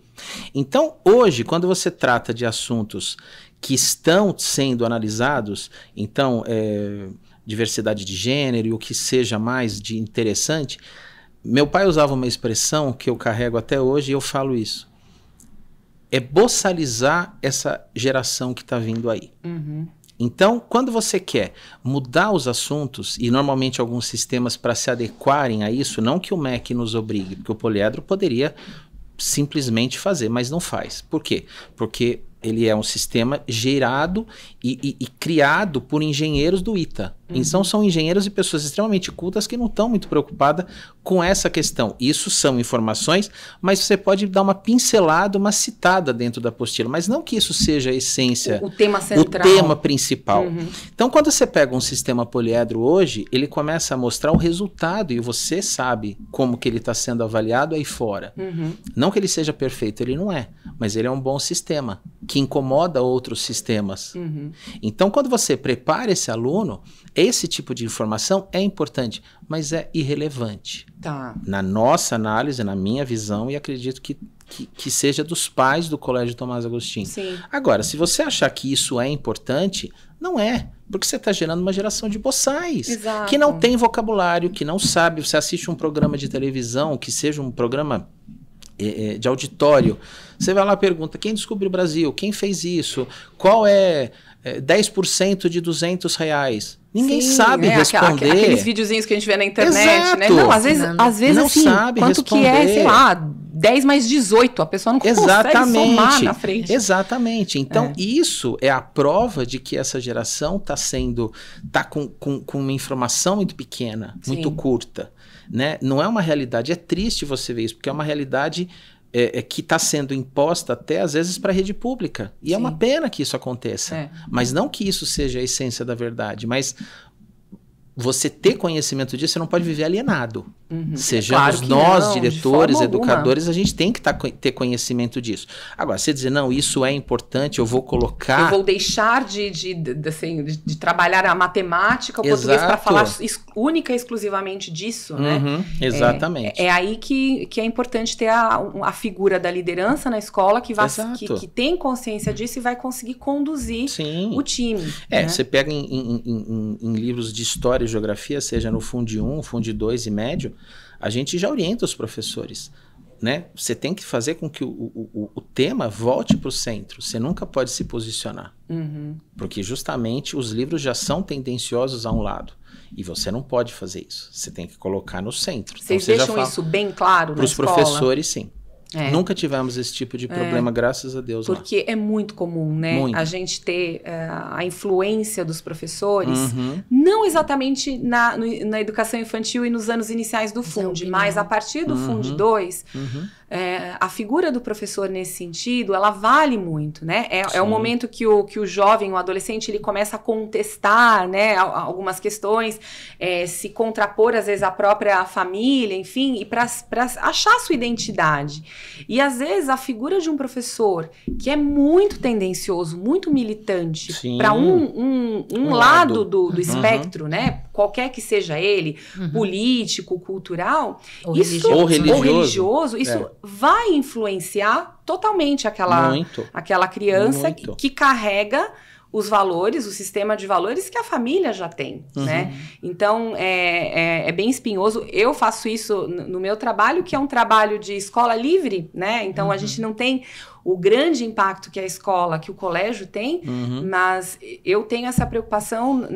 S3: Então, hoje, quando você trata de assuntos que estão sendo analisados, então, diversidade de gênero e o que seja mais de interessante, meu pai usava uma expressão que eu carrego até hoje e eu falo isso. É boçalizar essa geração que está vindo aí. Então, quando você quer mudar os assuntos, e normalmente alguns sistemas para se adequarem a isso, não que o MEC nos obrigue, porque o poliedro poderia simplesmente fazer, mas não faz. Por quê? Porque ele é um sistema gerado e criado por engenheiros do ITA. Então são engenheiros e pessoas extremamente cultas que não estão muito preocupadas com essa questão. Isso são informações, mas você pode dar uma pincelada, uma citada dentro da apostila, mas não que isso seja a essência,
S1: o tema central,
S3: o tema principal. Então quando você pega um sistema poliedro hoje, ele começa a mostrar o resultado e você sabe como que ele está sendo avaliado aí fora. Não que ele seja perfeito, ele não é, mas ele é um bom sistema que incomoda outros sistemas. Então, quando você prepara esse aluno, esse tipo de informação é importante, mas é irrelevante. Na nossa análise, na minha visão, e acredito que seja dos pais do Colégio Tomás Agostinho.
S1: Sim.
S3: Agora, se você achar que isso é importante, não é. Porque você está gerando uma geração de boçais.
S1: Exato.
S3: Que não tem vocabulário, que não sabe. Você assiste um programa de televisão, que seja um programa de auditório, você vai lá e pergunta, quem descobriu o Brasil? Quem fez isso? Qual é 10% de R$200? Ninguém sabe responder.
S1: Aqueles videozinhos que a gente vê na internet,
S3: Exato.
S1: né? Não, às vezes
S3: não
S1: assim,
S3: sabe
S1: quanto
S3: responder.
S1: que é, sei lá, 10 mais 18, a pessoa não consegue somar na frente.
S3: Exatamente. Então, isso é a prova de que essa geração tá com uma informação muito pequena, muito curta, né? Não é uma realidade, é triste você ver isso, porque é uma realidade que está sendo imposta até às vezes para a rede pública. E é uma pena que isso aconteça. Mas não que isso seja a essência da verdade, mas você ter conhecimento disso, você não pode viver alienado. Sejamos nós, diretores, educadores, a gente tem que ter conhecimento disso. Agora, você dizer, não, isso é importante, eu vou colocar...
S1: Eu vou deixar de trabalhar a matemática, o português, para falar única e exclusivamente disso, né?
S3: Exatamente.
S1: É aí que é importante ter a figura da liderança na escola, que tem consciência disso e vai conseguir conduzir o time. Né?
S3: Você pega em livros de história e geografia, seja no Fundo 1, Fundo 2 e médio, a gente já orienta os professores, né? Você tem que fazer com que o tema volte para o centro. Você nunca pode se posicionar. Porque justamente os livros já são tendenciosos a um lado. E você não pode fazer isso. Você tem que colocar no centro.
S1: Vocês deixam isso bem claro na escola?
S3: Para os professores, sim. Nunca tivemos esse tipo de problema, graças a Deus.
S1: Porque é muito comum, né? A gente ter a influência dos professores, não exatamente na educação infantil e nos anos iniciais do Fundo, mas a partir do Fundo 2, a figura do professor nesse sentido, ela vale muito, né? É o momento que o jovem, o adolescente, ele começa a contestar, né, algumas questões, se contrapor, às vezes, à própria família, enfim, e para achar sua identidade. E às vezes a figura de um professor que é muito tendencioso, muito militante para um lado do espectro, né? Qualquer que seja ele, político, cultural, ou religioso, isso vai influenciar totalmente aquela criança que carrega os valores, o sistema de valores que a família já tem, né? Então, é bem espinhoso. Eu faço isso no meu trabalho, que é um trabalho de escola livre, né? Então, a gente não tem o grande impacto que a escola, que o colégio tem, mas eu tenho essa preocupação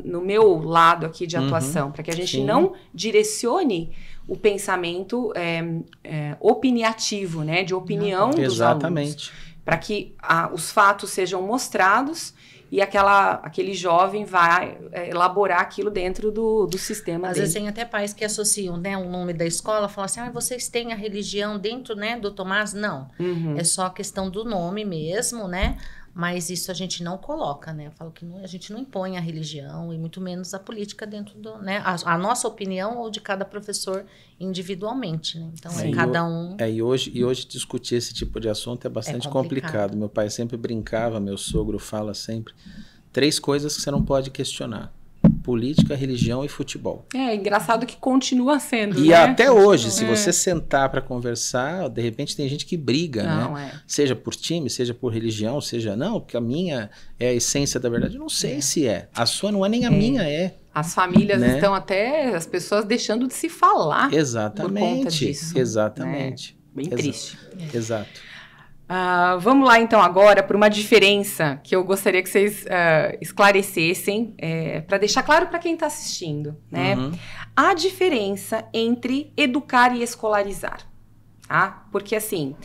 S1: no meu lado aqui de atuação, para que a gente não direcione o pensamento opiniativo, né? De opinião dos alunos. Para que os fatos sejam mostrados e aquele jovem vai elaborar aquilo dentro do sistema
S2: Às
S1: dele.
S2: vezes tem até pais que associam, né, o nome da escola, falam assim, vocês têm a religião dentro, né, do Tomás? Não, é só a questão do nome mesmo, né? Mas isso a gente não coloca, né? Eu falo que a gente não impõe a religião e muito menos a política dentro do, né? A nossa opinião ou de cada professor individualmente, né? Então, cada um...
S3: E hoje discutir esse tipo de assunto é bastante complicado. Meu pai sempre brincava, meu sogro fala sempre, 3 coisas que você não pode questionar. Política, religião e futebol.
S1: É engraçado que continua sendo,
S3: e até hoje, se você sentar para conversar, de repente tem gente que briga, né? Seja por time, seja por religião, seja... Não, porque a minha é a essência da verdade. Eu não sei se é. A sua não é, nem a minha é.
S1: As famílias estão até... As pessoas deixando de se falar por conta disso.
S3: Exatamente.
S1: Bem triste.
S3: Exato.
S1: Vamos lá, então, agora, por uma diferença que eu gostaria que vocês esclarecessem, para deixar claro para quem está assistindo, né? A diferença entre educar e escolarizar, tá? Porque, assim,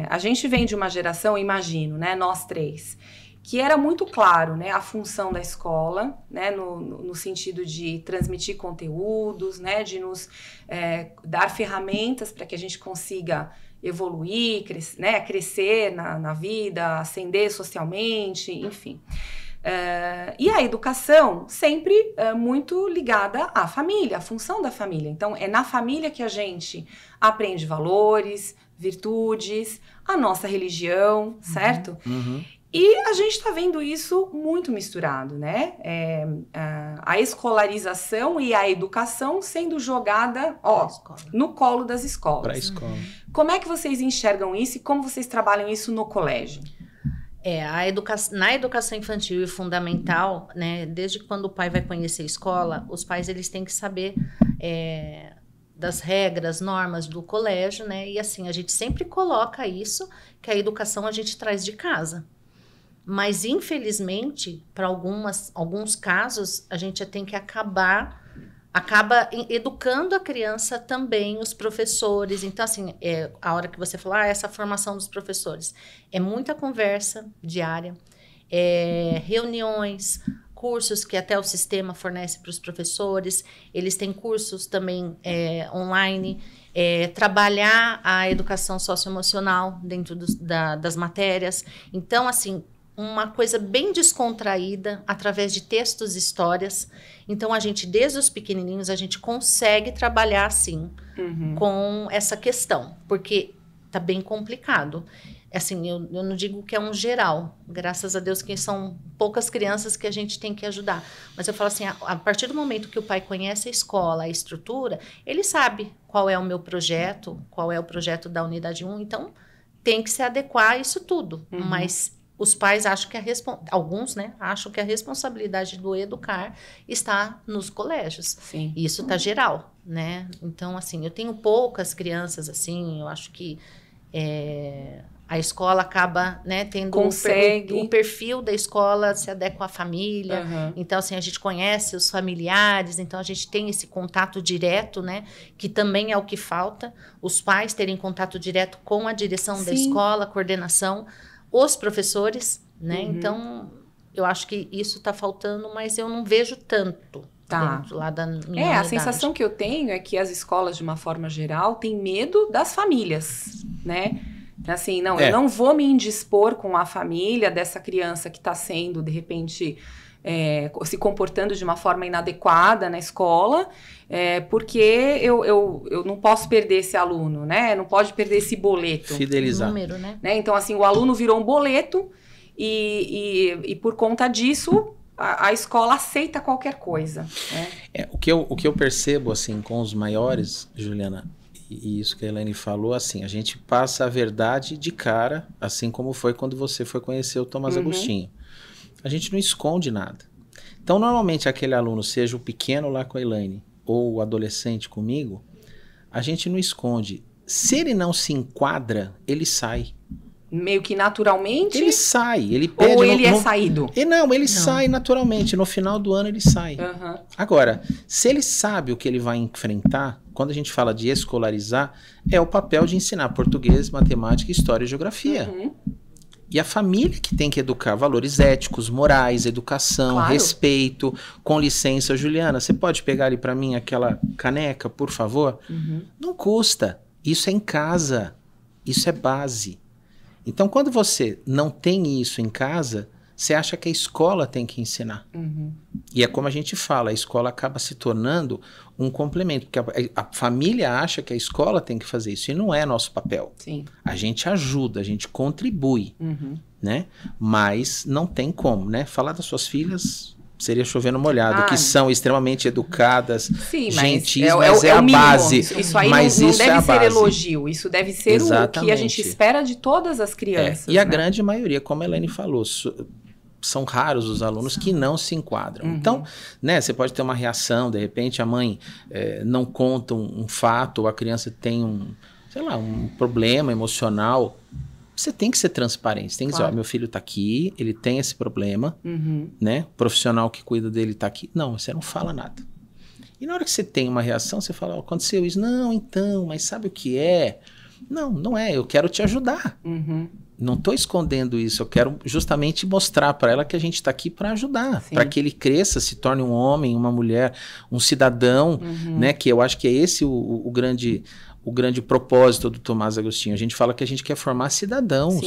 S1: a gente vem de uma geração, imagino, né? Nós 3, que era muito claro, né? A função da escola, né? No sentido de transmitir conteúdos, né? De nos dar ferramentas para que a gente consiga evoluir, crescer na vida, ascender socialmente, enfim. E a educação sempre muito ligada à família, à função da família. Então, é na família que a gente aprende valores, virtudes, a nossa religião, certo? E a gente está vendo isso muito misturado, né? A escolarização e a educação sendo jogada no colo das escolas.
S3: Para a escola.
S1: Como é que vocês enxergam isso e como vocês trabalham isso no colégio?
S2: Na educação infantil e fundamental, né? Desde quando o pai vai conhecer a escola, os pais eles têm que saber das regras, normas do colégio, né? E assim, a gente sempre coloca isso, que a educação a gente traz de casa. Mas, infelizmente, para alguns casos, a gente tem que acaba educando a criança também, os professores. Então, assim, a hora que você falou, essa formação dos professores, é muita conversa diária, reuniões, cursos que até o sistema fornece para os professores, eles têm cursos também online, trabalhar a educação socioemocional dentro das matérias. Então, assim, uma coisa bem descontraída, através de textos e histórias. Então, a gente, desde os pequenininhos, a gente consegue trabalhar, assim, com essa questão. Porque tá bem complicado. Assim, eu não digo que é um geral. Graças a Deus que são poucas crianças que a gente tem que ajudar. Mas eu falo assim, a partir do momento que o pai conhece a escola, a estrutura, ele sabe qual é o meu projeto, qual é o projeto da Unidade 1. Então, tem que se adequar a isso tudo. Mas os pais acham que alguns, né, acham que a responsabilidade do educar está nos colégios.
S1: Sim.
S2: E isso tá geral, né? Então, assim, eu tenho poucas crianças, assim, eu acho que a escola acaba, né, tendo o perfil da escola se adequa à família. Então, assim, a gente conhece os familiares, então a gente tem esse contato direto, né, que também é o que falta. Os pais terem contato direto com a direção da escola, a coordenação, os professores, né? Então, eu acho que isso está faltando, mas eu não vejo tanto dentro lá da minha unidade.
S1: A sensação que eu tenho é que as escolas, de uma forma geral, têm medo das famílias, né? Assim, não, eu não vou me indispor com a família dessa criança que está sendo, de repente, se comportando de uma forma inadequada na escola, porque eu não posso perder esse aluno, né? Não pode perder esse boleto.
S3: Fidelizar.
S2: Número, né?
S1: Então, assim, o aluno virou um boleto e por conta disso, a escola aceita qualquer coisa. Né?
S3: O que eu percebo, assim, com os maiores, Juliana, e isso que a Elaine falou, assim, a gente passa a verdade de cara, assim como foi quando você foi conhecer o Tomás Agostinho. A gente não esconde nada. Então, normalmente, aquele aluno, seja o pequeno lá com a Elaine, ou o adolescente comigo, a gente não esconde. Se ele não se enquadra, ele sai.
S1: Meio que naturalmente?
S3: Ele sai, ele pede...
S1: Ou ele é saído?
S3: Ele sai naturalmente, no final do ano ele sai. Agora, se ele sabe o que ele vai enfrentar, quando a gente fala de escolarizar, é o papel de ensinar português, matemática, história e geografia. E a família que tem que educar valores éticos, morais, educação, respeito. Com licença, Juliana, você pode pegar ali para mim aquela caneca, por favor? Não custa. Isso é em casa. Isso é base. Então, quando você não tem isso em casa, você acha que a escola tem que ensinar. E é como a gente fala, a escola acaba se tornando um complemento, porque a família acha que a escola tem que fazer isso, e não é nosso papel.
S1: Sim.
S3: A gente ajuda, a gente contribui, né? Mas não tem como, né? Falar das suas filhas seria chover no molhado, que são extremamente educadas, gentis, mas é a
S1: mínimo.
S3: Base.
S1: Isso aí não deve ser elogio, isso deve ser o que a gente espera de todas as crianças.
S3: E a grande maioria, como a Elaine falou, são raros os alunos que não se enquadram. Então, né, você pode ter uma reação, de repente a mãe não conta um fato, ou a criança tem um problema emocional. Você tem que ser transparente, você tem que dizer, meu filho tá aqui, ele tem esse problema, né? O profissional que cuida dele tá aqui. Não, você não fala nada. E na hora que você tem uma reação, você fala, aconteceu isso. Não, então, mas sabe o que é? Não é, eu quero te ajudar. Não estou escondendo isso, eu quero justamente mostrar para ela que a gente está aqui para ajudar, para que ele cresça, se torne um homem, uma mulher, um cidadão, né? Que eu acho que é esse o grande propósito do Tomás Agostinho. A gente fala que a gente quer formar cidadãos,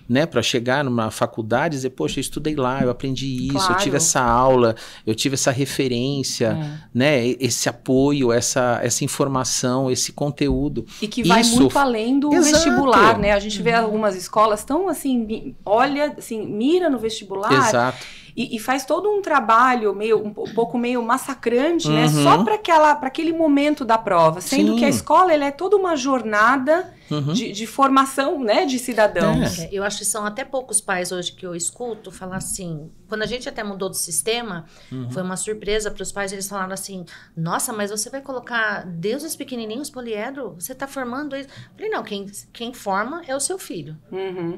S3: né? Para chegar numa faculdade e dizer, poxa, eu estudei lá, eu aprendi isso, eu tive essa aula, eu tive essa referência, né? Esse apoio, essa informação, esse conteúdo.
S1: E que vai muito além do vestibular, né? A gente vê algumas escolas tão assim, olha, assim, mira no vestibular. E faz todo um trabalho um pouco meio massacrante, né? Só para aquele momento da prova. Sendo que a escola ela é toda uma jornada de formação, né? De cidadãos.
S2: Eu acho que são até poucos pais hoje que eu escuto falar assim... Quando a gente até mudou do sistema, foi uma surpresa para os pais. Eles falaram assim, nossa, mas você vai colocar desde os pequenininhos poliedro? Você está formando isso? Eu falei, não, quem forma é o seu filho.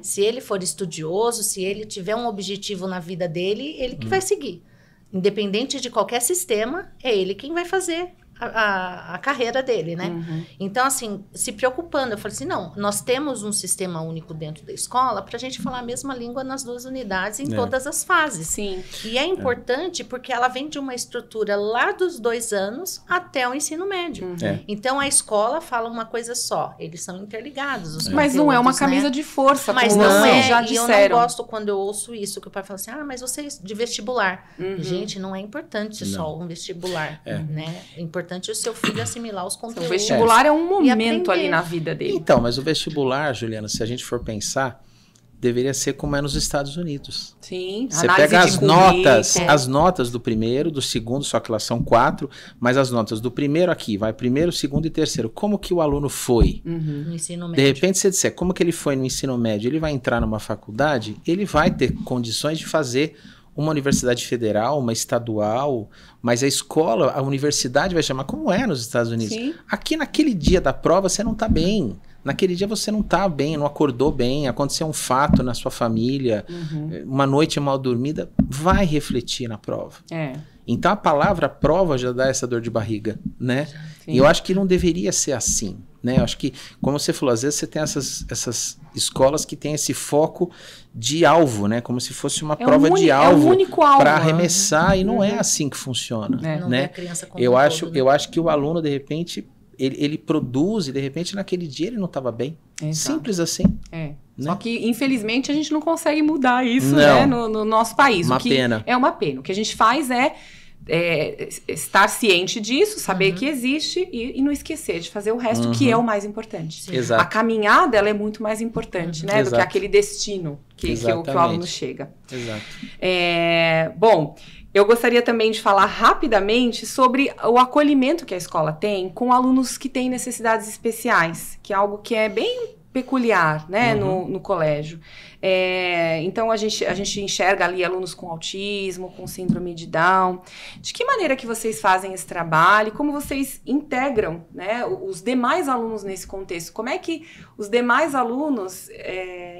S2: Se ele for estudioso, se ele tiver um objetivo na vida dele, ele que vai seguir. Independente de qualquer sistema, é ele quem vai fazer a carreira dele, né? Então, assim, se preocupando, eu falei assim, não, nós temos um sistema único dentro da escola para a gente falar a mesma língua nas 2 unidades em todas as fases.
S1: Sim.
S2: E é importante porque ela vem de uma estrutura lá dos 2 anos até o ensino médio. Então, a escola fala uma coisa só, eles são interligados. Os
S1: mas não é uma camisa de força,
S2: mas
S1: como
S2: não
S1: vocês já disseram.
S2: E eu não gosto quando eu ouço isso, que o pai fala assim, mas você de vestibular. Gente, não é importante só um vestibular, né? É importante o seu filho assimilar os conteúdos.
S1: O vestibular é um momento ali na vida dele.
S3: Então, mas o vestibular, Juliana, se a gente for pensar, deveria ser como é nos Estados Unidos.
S1: Sim.
S3: Você pega as notas do primeiro, do segundo, só que elas são 4, mas as notas do primeiro aqui, vai primeiro, segundo e terceiro. Como que o aluno foi?
S2: No ensino médio.
S3: De repente, você disser, como que ele foi no ensino médio? Ele vai entrar numa faculdade, ele vai ter condições de fazer uma universidade federal, uma estadual, mas a escola, a universidade vai chamar como é nos Estados Unidos.
S1: Sim.
S3: Aqui naquele dia da prova você não está bem. Naquele dia você não está bem, não acordou bem, aconteceu um fato na sua família, uma noite mal dormida, vai refletir na prova. Então a palavra prova já dá essa dor de barriga, né? Sim. E eu acho que não deveria ser assim, né? Eu acho que, como você falou, às vezes você tem essas escolas que têm esse foco de alvo, né? Como se fosse uma prova de alvo para arremessar, e não é assim que funciona,
S2: não
S3: né?
S2: A criança como
S3: eu acho que o aluno, de repente, ele produz e, de repente, naquele dia ele não estava bem. Simples assim. Né?
S1: Só que, infelizmente, a gente não consegue mudar isso, né, no nosso país.
S3: Uma pena.
S1: É uma pena. O que a gente faz é estar ciente disso, saber que existe e não esquecer de fazer o resto, que é o mais importante.
S3: Exato.
S1: A caminhada, ela é muito mais importante, né, do que aquele destino que o aluno chega.
S3: Exato.
S1: Bom, eu gostaria também de falar rapidamente sobre o acolhimento que a escola tem com alunos que têm necessidades especiais, que é algo que é bem peculiar, né, no colégio. Então, a gente enxerga ali alunos com autismo, com síndrome de Down. De que maneira que vocês fazem esse trabalho? Como vocês integram, né, os demais alunos nesse contexto? Como é que os demais alunos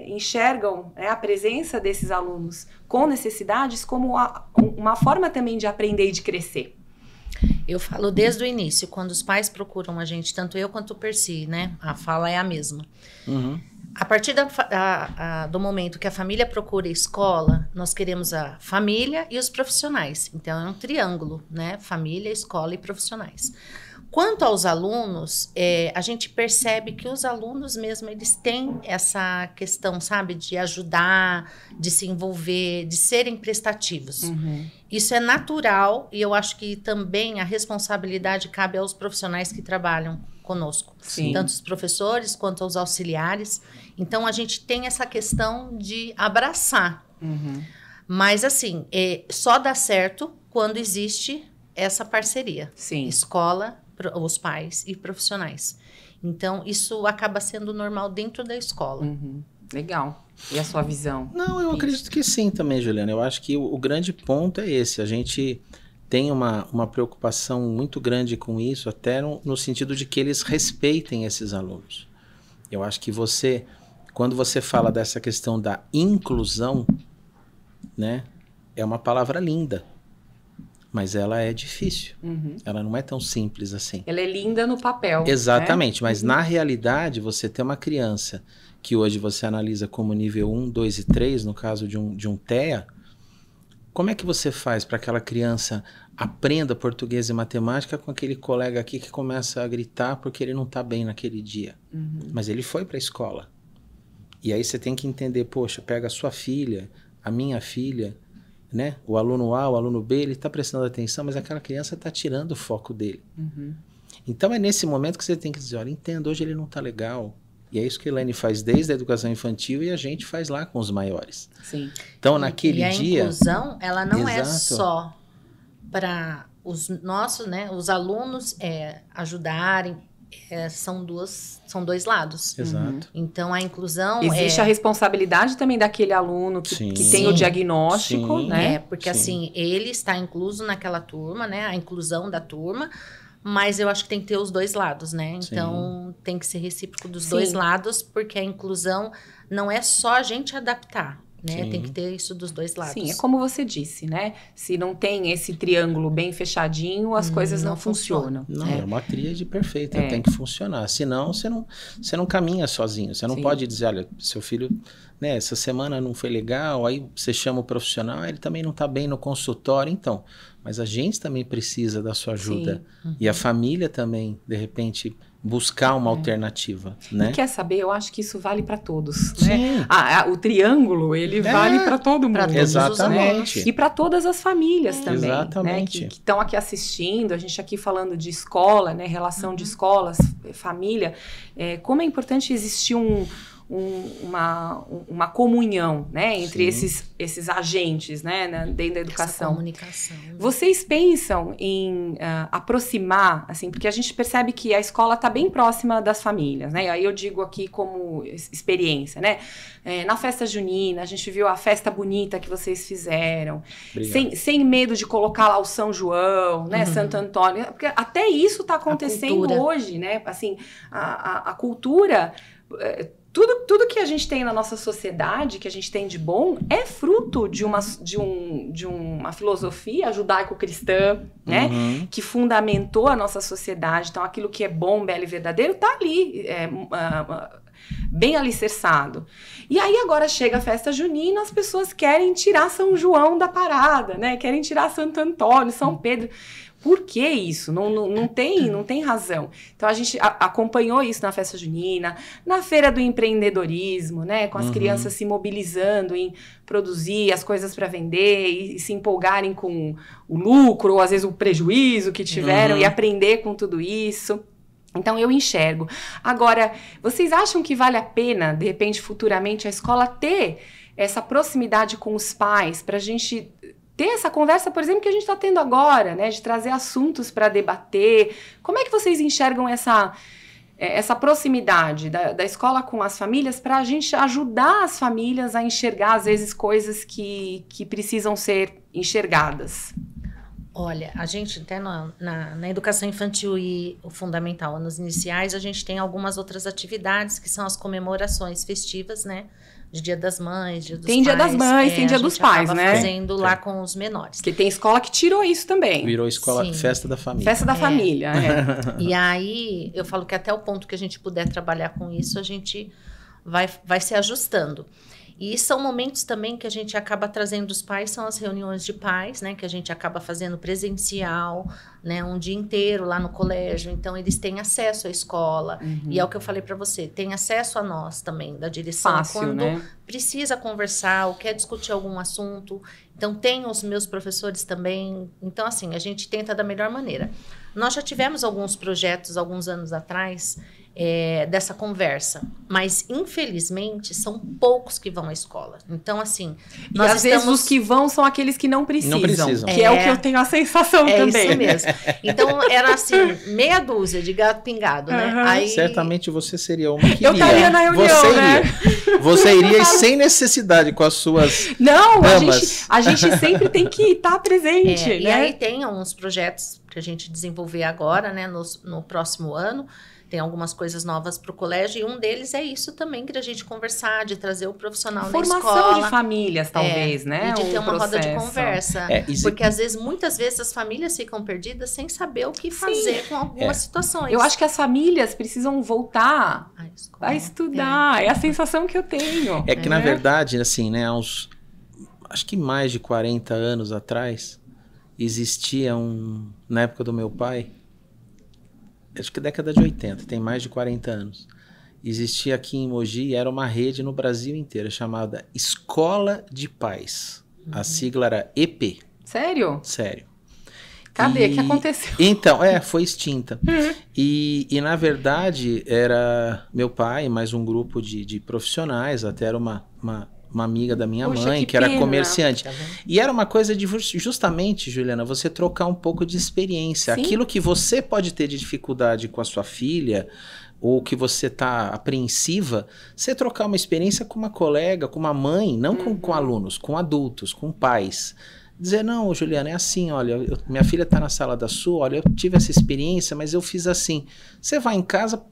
S1: enxergam, né, a presença desses alunos com necessidades como uma forma também de aprender e de crescer?
S2: Eu falo desde o início, quando os pais procuram a gente, tanto eu quanto o Percy, né? A fala é a mesma. A partir do momento que a família procura a escola, nós queremos a família e os profissionais. Então, é um triângulo, né? Família, escola e profissionais. Quanto aos alunos, a gente percebe que os alunos mesmo, eles têm essa questão, sabe? De ajudar, de se envolver, de serem prestativos. Isso é natural e eu acho que também a responsabilidade cabe aos profissionais que trabalham conosco.
S1: Sim.
S2: Tanto os professores quanto os auxiliares. Então, a gente tem essa questão de abraçar. Mas, assim, só dá certo quando existe essa parceria.
S1: Sim.
S2: Escola, os pais e profissionais. Então, isso acaba sendo normal dentro da escola.
S1: Legal. E a sua visão?
S3: Não, eu acredito que sim também, Juliana. Eu acho que o grande ponto é esse. A gente tem uma preocupação muito grande com isso, até no sentido de que eles respeitem esses alunos. Eu acho que quando você fala dessa questão da inclusão, né, é uma palavra linda. Mas ela é difícil. Ela não é tão simples assim.
S1: Ela é linda no papel.
S3: Exatamente, né? Mas na realidade, você tem uma criança que hoje você analisa como nível 1, 2 e 3, no caso de um TEA, como é que você faz para aquela criança aprenda português e matemática com aquele colega aqui que começa a gritar porque ele não está bem naquele dia? Mas ele foi para a escola. E aí você tem que entender, poxa, pega a sua filha, a minha filha, né? O aluno A, o aluno B, ele está prestando atenção, mas aquela criança está tirando o foco dele. Então é nesse momento que você tem que dizer, olha, entendo, hoje ele não está legal. E é isso que a Elaine faz desde a educação infantil e a gente faz lá com os maiores.
S1: Sim.
S3: Então naquele dia...
S2: E a inclusão, ela não é só para os nossos, né, os alunos ajudarem, são dois lados.
S3: Exato.
S2: Então, a inclusão...
S1: Existe a responsabilidade também daquele aluno que tem o diagnóstico, né?
S2: Porque assim, ele está incluso naquela turma, né? A inclusão da turma, mas eu acho que tem que ter os dois lados, né? Então, tem que ser recíproco dos dois lados, porque a inclusão não é só a gente adaptar, né? Sim. Tem que ter isso dos dois lados.
S1: Sim, é como você disse, né? Se não tem esse triângulo bem fechadinho, as coisas não funcionam.
S3: Não, é uma tríade perfeita, tem que funcionar. Senão, você não caminha sozinho. Você não pode dizer, olha, seu filho, né, essa semana não foi legal, aí você chama o profissional, ele também não está bem no consultório, então. Mas a gente também precisa da sua ajuda. E a família também, de repente, buscar uma alternativa, né?
S1: E quer saber? Eu acho que isso vale para todos, né? O triângulo, ele vale para todo mundo.
S3: Exatamente.
S1: Né? E para todas as famílias também.
S3: Exatamente.
S1: Né? Que estão aqui assistindo, a gente aqui falando de escola, né? Relação de escolas, família. Como é importante existir uma comunhão, né, entre esses agentes, né, dentro da educação.
S2: Essa comunicação.
S1: Vocês pensam em aproximar, assim, porque a gente percebe que a escola está bem próxima das famílias, né? Aí eu digo aqui como experiência, né? Na festa junina, a gente viu a festa bonita que vocês fizeram, sem medo de colocar lá o São João, né, Santo Antônio, porque até isso está acontecendo hoje, né? Assim, a cultura... Tudo que a gente tem na nossa sociedade, que a gente tem de bom, é fruto de uma filosofia judaico-cristã, né? Que fundamentou a nossa sociedade. Então, aquilo que é bom, belo e verdadeiro está ali, bem alicerçado. E aí, agora chega a festa junina, as pessoas querem tirar São João da parada, né? Querem tirar Santo Antônio, São Pedro... Por que isso? Não tem razão. Então, a gente acompanhou isso na festa junina, na feira do empreendedorismo, né? Com as crianças se mobilizando em produzir as coisas para vender e se empolgarem com o lucro, ou às vezes o prejuízo que tiveram e aprender com tudo isso. Então, eu enxergo. Agora, vocês acham que vale a pena, de repente, futuramente, a escola ter essa proximidade com os pais para a gente... ter essa conversa, por exemplo, que a gente está tendo agora, né? De trazer assuntos para debater. Como é que vocês enxergam essa proximidade da escola com as famílias para a gente ajudar as famílias a enxergar, às vezes, coisas que precisam ser enxergadas?
S2: Olha, a gente até na educação infantil e o fundamental, nos iniciais, a gente tem algumas outras atividades que são as comemorações festivas, né? De Dia das Mães, Dia dos Pais.
S1: Tem Dia das Mães, tem Dia dos Pais, né?
S2: Fazendo lá com os menores.
S1: Porque tem escola que tirou isso também.
S3: Virou escola, festa da família.
S1: Festa da família,
S2: E aí, eu falo que até o ponto que a gente puder trabalhar com isso, a gente vai se ajustando. E são momentos também que a gente acaba trazendo os pais, são as reuniões de pais, né? Que a gente acaba fazendo presencial, né? Um dia inteiro lá no colégio. Então, eles têm acesso à escola. E é o que eu falei para você, tem acesso a nós também, da direção.
S1: Fácil,
S2: quando precisa conversar ou quer discutir algum assunto. Então, tem os meus professores também. Então, assim, a gente tenta da melhor maneira. Nós já tivemos alguns projetos, alguns anos atrás... dessa conversa, mas infelizmente são poucos que vão à escola. Então, assim,
S1: nós às vezes os que vão são aqueles que não precisam. Que é o que eu tenho a sensação também.
S2: É isso mesmo. Então, era assim, meia dúzia de gato pingado, né? Aí...
S3: Certamente você seria uma que
S1: eu estaria na reunião, né?
S3: Você iria sem necessidade com as suas damas.
S1: A gente sempre tem que estar presente, né?
S2: E aí tem uns projetos que a gente desenvolver agora, né? No próximo ano. Tem algumas coisas novas para o colégio, e um deles é isso também, que a gente conversar, de trazer o profissional na escola.
S1: Formação de famílias, talvez, né?
S2: E de ter uma roda de conversa. Porque, muitas vezes, as famílias ficam perdidas sem saber o que fazer com algumas situações.
S1: Eu acho que as famílias precisam voltar a estudar. É a sensação que eu tenho.
S3: É que, na verdade, assim, né, acho que mais de 40 anos atrás, existia na época do meu pai, acho que década de 80, tem mais de 40 anos. Existia aqui em Mogi, era uma rede no Brasil inteiro, chamada Escola de Pais. A sigla era EP.
S1: Sério?
S3: Sério.
S1: Cadê? O que aconteceu?
S3: Então, foi extinta. E na verdade, era meu pai, mais um grupo de profissionais, até era uma amiga da minha mãe, que era comerciante. E era uma coisa de, justamente, Juliana, você trocar um pouco de experiência. Sim. Aquilo que você pode ter de dificuldade com a sua filha, ou que você está apreensiva, você trocar uma experiência com uma colega, com uma mãe, não com alunos, com adultos, com pais. Dizer, não, Juliana, é assim, olha, minha filha está na sala da sua, olha, eu tive essa experiência, mas eu fiz assim. Você vai em casa...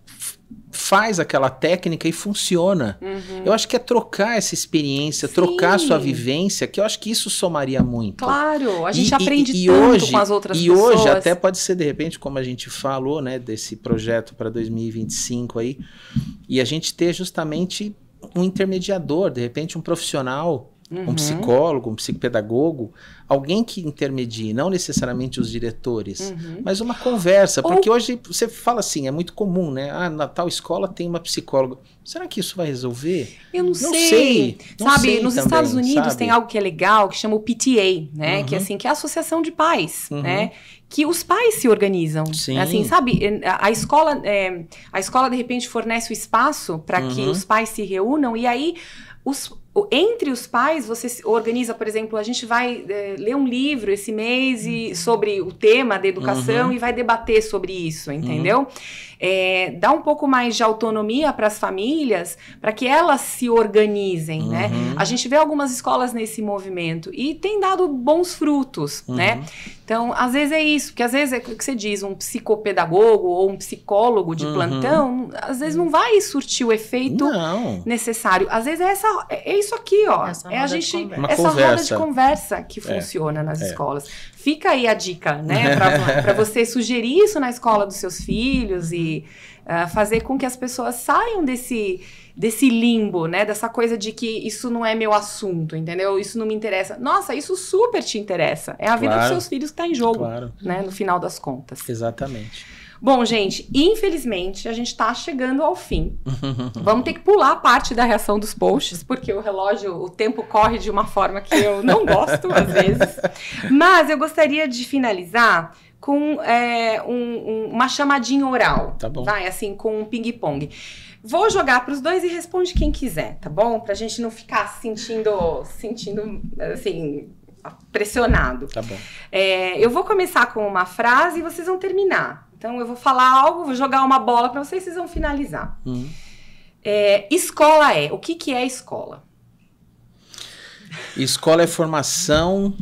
S3: faz aquela técnica e funciona. Eu acho que é trocar essa experiência, trocar a sua vivência, que eu acho que isso somaria muito.
S1: Claro, a gente aprende tanto hoje, com as outras pessoas.
S3: E hoje até pode ser, de repente, como a gente falou, né, desse projeto para 2025 aí, e a gente ter justamente um intermediador, de repente um profissional, um psicólogo, um psicopedagogo, alguém que intermedie, não necessariamente os diretores, mas uma conversa, porque hoje você fala assim, é muito comum, né? Ah, na tal escola tem uma psicóloga. Será que isso vai resolver?
S1: Eu não sei. Sabe, nos Estados Unidos tem algo que é legal, que chama o PTA, né? Que, assim, que é a Associação de Pais, né? Que os pais se organizam.
S3: Sim.
S1: Assim, sabe, a escola, de repente, fornece o espaço para que os pais se reúnam, e aí entre os pais, você organiza, por exemplo, a gente vai ler um livro esse mês sobre o tema da educação e vai debater sobre isso, entendeu? Dá um pouco mais de autonomia para as famílias, para que elas se organizem, né? A gente vê algumas escolas nesse movimento e tem dado bons frutos, né? Então, às vezes é isso, porque às vezes é o que você diz, um psicopedagogo ou um psicólogo de plantão, às vezes não vai surtir o efeito necessário. Às vezes é isso aqui, ó. Essa roda de conversa que funciona nas escolas. Fica aí a dica, né? Para você sugerir isso na escola dos seus filhos e fazer com que as pessoas saiam desse limbo, né? Dessa coisa de que isso não é meu assunto, entendeu? Isso não me interessa. Nossa, isso super te interessa. É a vida dos seus filhos que está em jogo, né? No final das contas.
S3: Exatamente.
S1: Bom, gente, infelizmente, a gente está chegando ao fim. Vamos ter que pular a parte da reação dos posts, porque o tempo corre de uma forma que eu não gosto, às vezes. Mas eu gostaria de finalizar com uma chamadinha oral. Tá bom. Vai, assim, com um ping-pong. Vou jogar para os dois e responde quem quiser, tá bom? Pra gente não ficar sentindo assim, pressionado.
S3: Tá bom.
S1: Eu vou começar com uma frase e vocês vão terminar. Então, eu vou falar algo, vou jogar uma bola para vocês vão finalizar. Escola o que é escola?
S3: Escola é formação,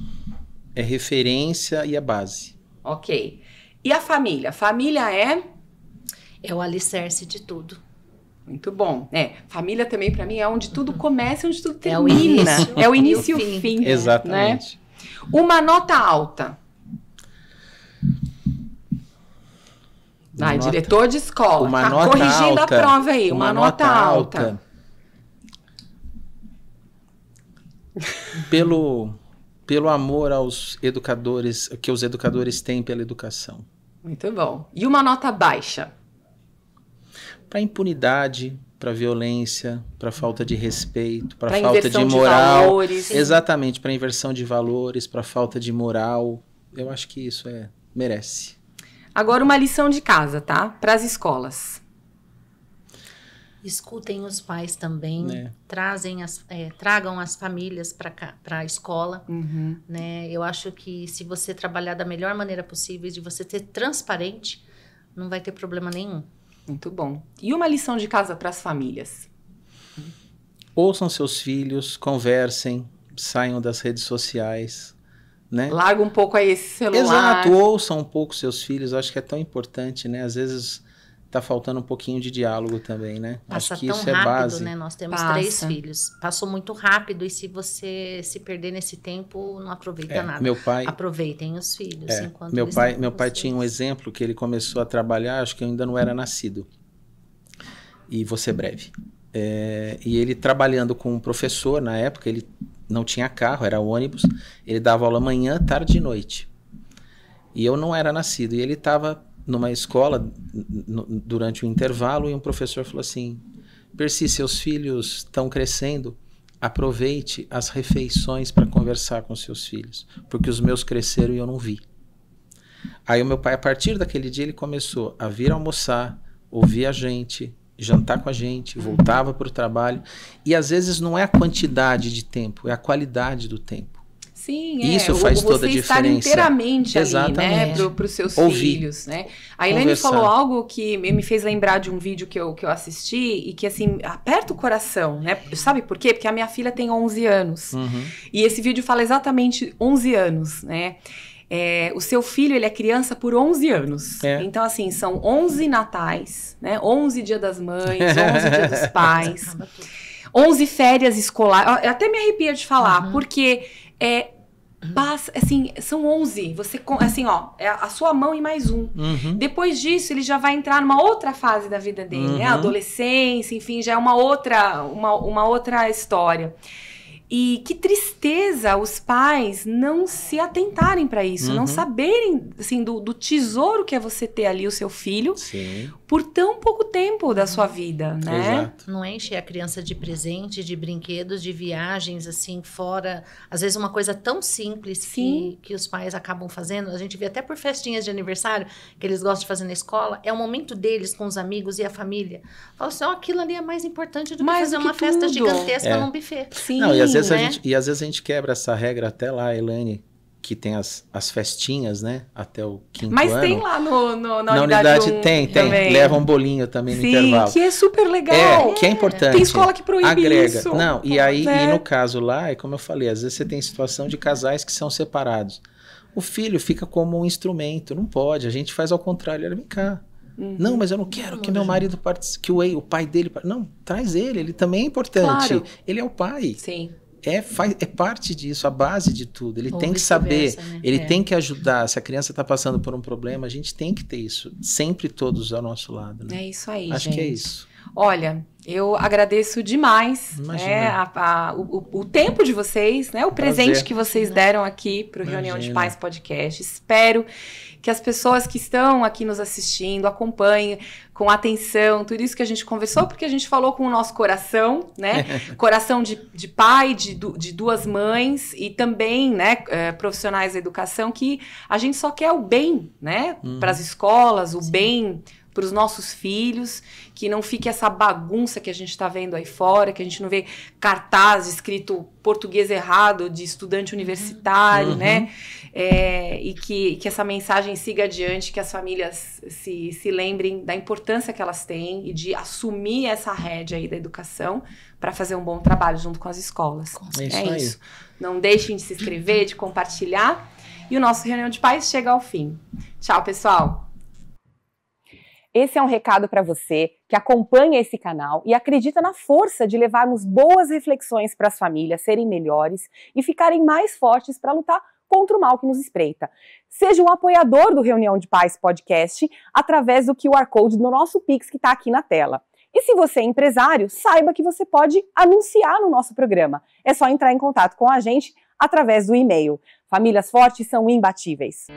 S3: é referência e é base.
S1: Ok. E a família? Família é
S2: o alicerce de tudo.
S1: Muito bom. Família também, para mim, é onde tudo começa e onde tudo termina. É o início e o fim.
S3: Exatamente.
S1: Né? Uma nota alta. Diretor de escola.
S3: Uma nota
S1: corrigindo
S3: alta,
S1: a prova aí. Uma nota alta.
S3: Pelo amor aos educadores, que os educadores têm pela educação.
S1: Muito bom. E uma nota baixa?
S3: Para impunidade, para violência, para falta de respeito, para falta de moral.
S1: Valores.
S3: Exatamente, para inversão de valores, para falta de moral. Eu acho que isso merece.
S1: Agora uma lição de casa, tá? Para as escolas.
S2: Escutem os pais também, tragam as famílias para a escola, né? Eu acho que se você trabalhar da melhor maneira possível, de você ser transparente, não vai ter problema nenhum.
S1: Muito bom. E uma lição de casa para as famílias?
S3: Ouçam seus filhos, conversem, saiam das redes sociais, né?
S1: Larga um pouco aí esse celular.
S3: Exato, ouçam um pouco seus filhos, acho que é tão importante, né? Às vezes tá faltando um pouquinho de diálogo também, né?
S2: Passa
S3: acho que
S2: tão
S3: isso
S2: rápido,
S3: é base.
S2: Né? Nós temos 3 filhos. Passou muito rápido e se você se perder nesse tempo, não aproveita nada.
S3: Meu pai,
S2: aproveitem os filhos. Enquanto
S3: meu pai tinha um exemplo que ele começou a trabalhar, acho que eu ainda não era nascido. E vou ser breve. E ele trabalhando com um professor, na época, ele não tinha carro, era ônibus. Ele dava aula manhã, tarde e noite. E eu não era nascido. E ele estava numa escola durante o intervalo e um professor falou assim: Percy, seus filhos estão crescendo, aproveite as refeições para conversar com seus filhos, porque os meus cresceram e eu não vi. Aí o meu pai, a partir daquele dia, ele começou a vir almoçar, ouvir a gente, jantar com a gente, voltava para o trabalho. E às vezes não é a quantidade de tempo, é a qualidade do tempo.
S1: Sim,
S3: isso faz toda a diferença.
S1: Você estar inteiramente
S3: Exatamente.
S1: Ali, né, para os seus
S3: ouvir,
S1: filhos, né? A Elaine falou algo que me fez lembrar de um vídeo que eu assisti e que, assim, aperta o coração, né? Sabe por quê? Porque a minha filha tem 11 anos. E esse vídeo fala exatamente 11 anos, né? o seu filho, ele é criança por 11 anos. Então, assim, são 11 natais, né? 11 Dia das Mães, 11 Dia dos Pais, 11 férias escolares. Eu até me arrepio de falar, porque passa, assim, são 11. Você, assim, é a sua mão e mais um. Depois disso, ele já vai entrar numa outra fase da vida dele, né? Adolescência, enfim, já é uma outra história. E que tristeza os pais não se atentarem para isso, não saberem, assim, do tesouro que é você ter ali o seu filho por tão pouco tempo da sua vida, né?
S3: Exato.
S2: Não enche a criança de presente, de brinquedos, de viagens, assim, fora. Às vezes uma coisa tão simples que os pais acabam fazendo. A gente vê até por festinhas de aniversário, que eles gostam de fazer na escola. É o momento deles com os amigos e a família. Fala assim, aquilo ali é mais importante do que fazer uma festa gigantesca num buffet.
S1: Sim.
S3: Não, e às vezes às vezes a gente quebra essa regra até lá, Elaine, que tem as festinhas, né? Até o 5º ano.
S1: Mas tem lá na unidade 1
S3: tem. Leva um bolinho também no intervalo.
S1: Que é super legal.
S3: Que é importante.
S1: Tem escola que proíbe isso.
S3: Não, e no caso lá, é como eu falei, às vezes você tem situação de casais que são separados. O filho fica como um instrumento, não pode. A gente faz ao contrário, ele vem cá. Não, mas eu não quero que meu marido participe, que o pai dele... Não, traz ele também é importante.
S1: Claro.
S3: Ele é o pai.
S1: Sim.
S3: É parte disso, a base de tudo. Ele tem que saber, né? Ele tem que ajudar. Se a criança está passando por um problema, a gente tem que ter isso. Sempre todos ao nosso lado. Né?
S1: É isso aí,
S3: Acho que é isso.
S1: Olha, eu agradeço demais o tempo de vocês, né? O presente que vocês deram aqui para o Reunião de Pais Podcast. Espero que as pessoas que estão aqui nos assistindo acompanhem com atenção tudo isso que a gente conversou, porque a gente falou com o nosso coração, né? Coração de pai, de duas mães e também, né, profissionais da educação, que a gente só quer o bem, né? Para as escolas, o bem para os nossos filhos, que não fique essa bagunça que a gente está vendo aí fora, que a gente não vê cartaz escrito português errado de estudante universitário, né? E que essa mensagem siga adiante, que as famílias se lembrem da importância que elas têm e de assumir essa rédea aí da educação para fazer um bom trabalho junto com as escolas. É isso. Não deixem de se inscrever, de compartilhar. E o nosso Reunião de Pais chega ao fim. Tchau, pessoal! Esse é um recado para você que acompanha esse canal e acredita na força de levarmos boas reflexões para as famílias serem melhores e ficarem mais fortes para lutar contra o mal que nos espreita. Seja um apoiador do Reunião de Pais Podcast através do QR Code no nosso Pix que está aqui na tela. E se você é empresário, saiba que você pode anunciar no nosso programa. É só entrar em contato com a gente através do e-mail. Famílias fortes são imbatíveis.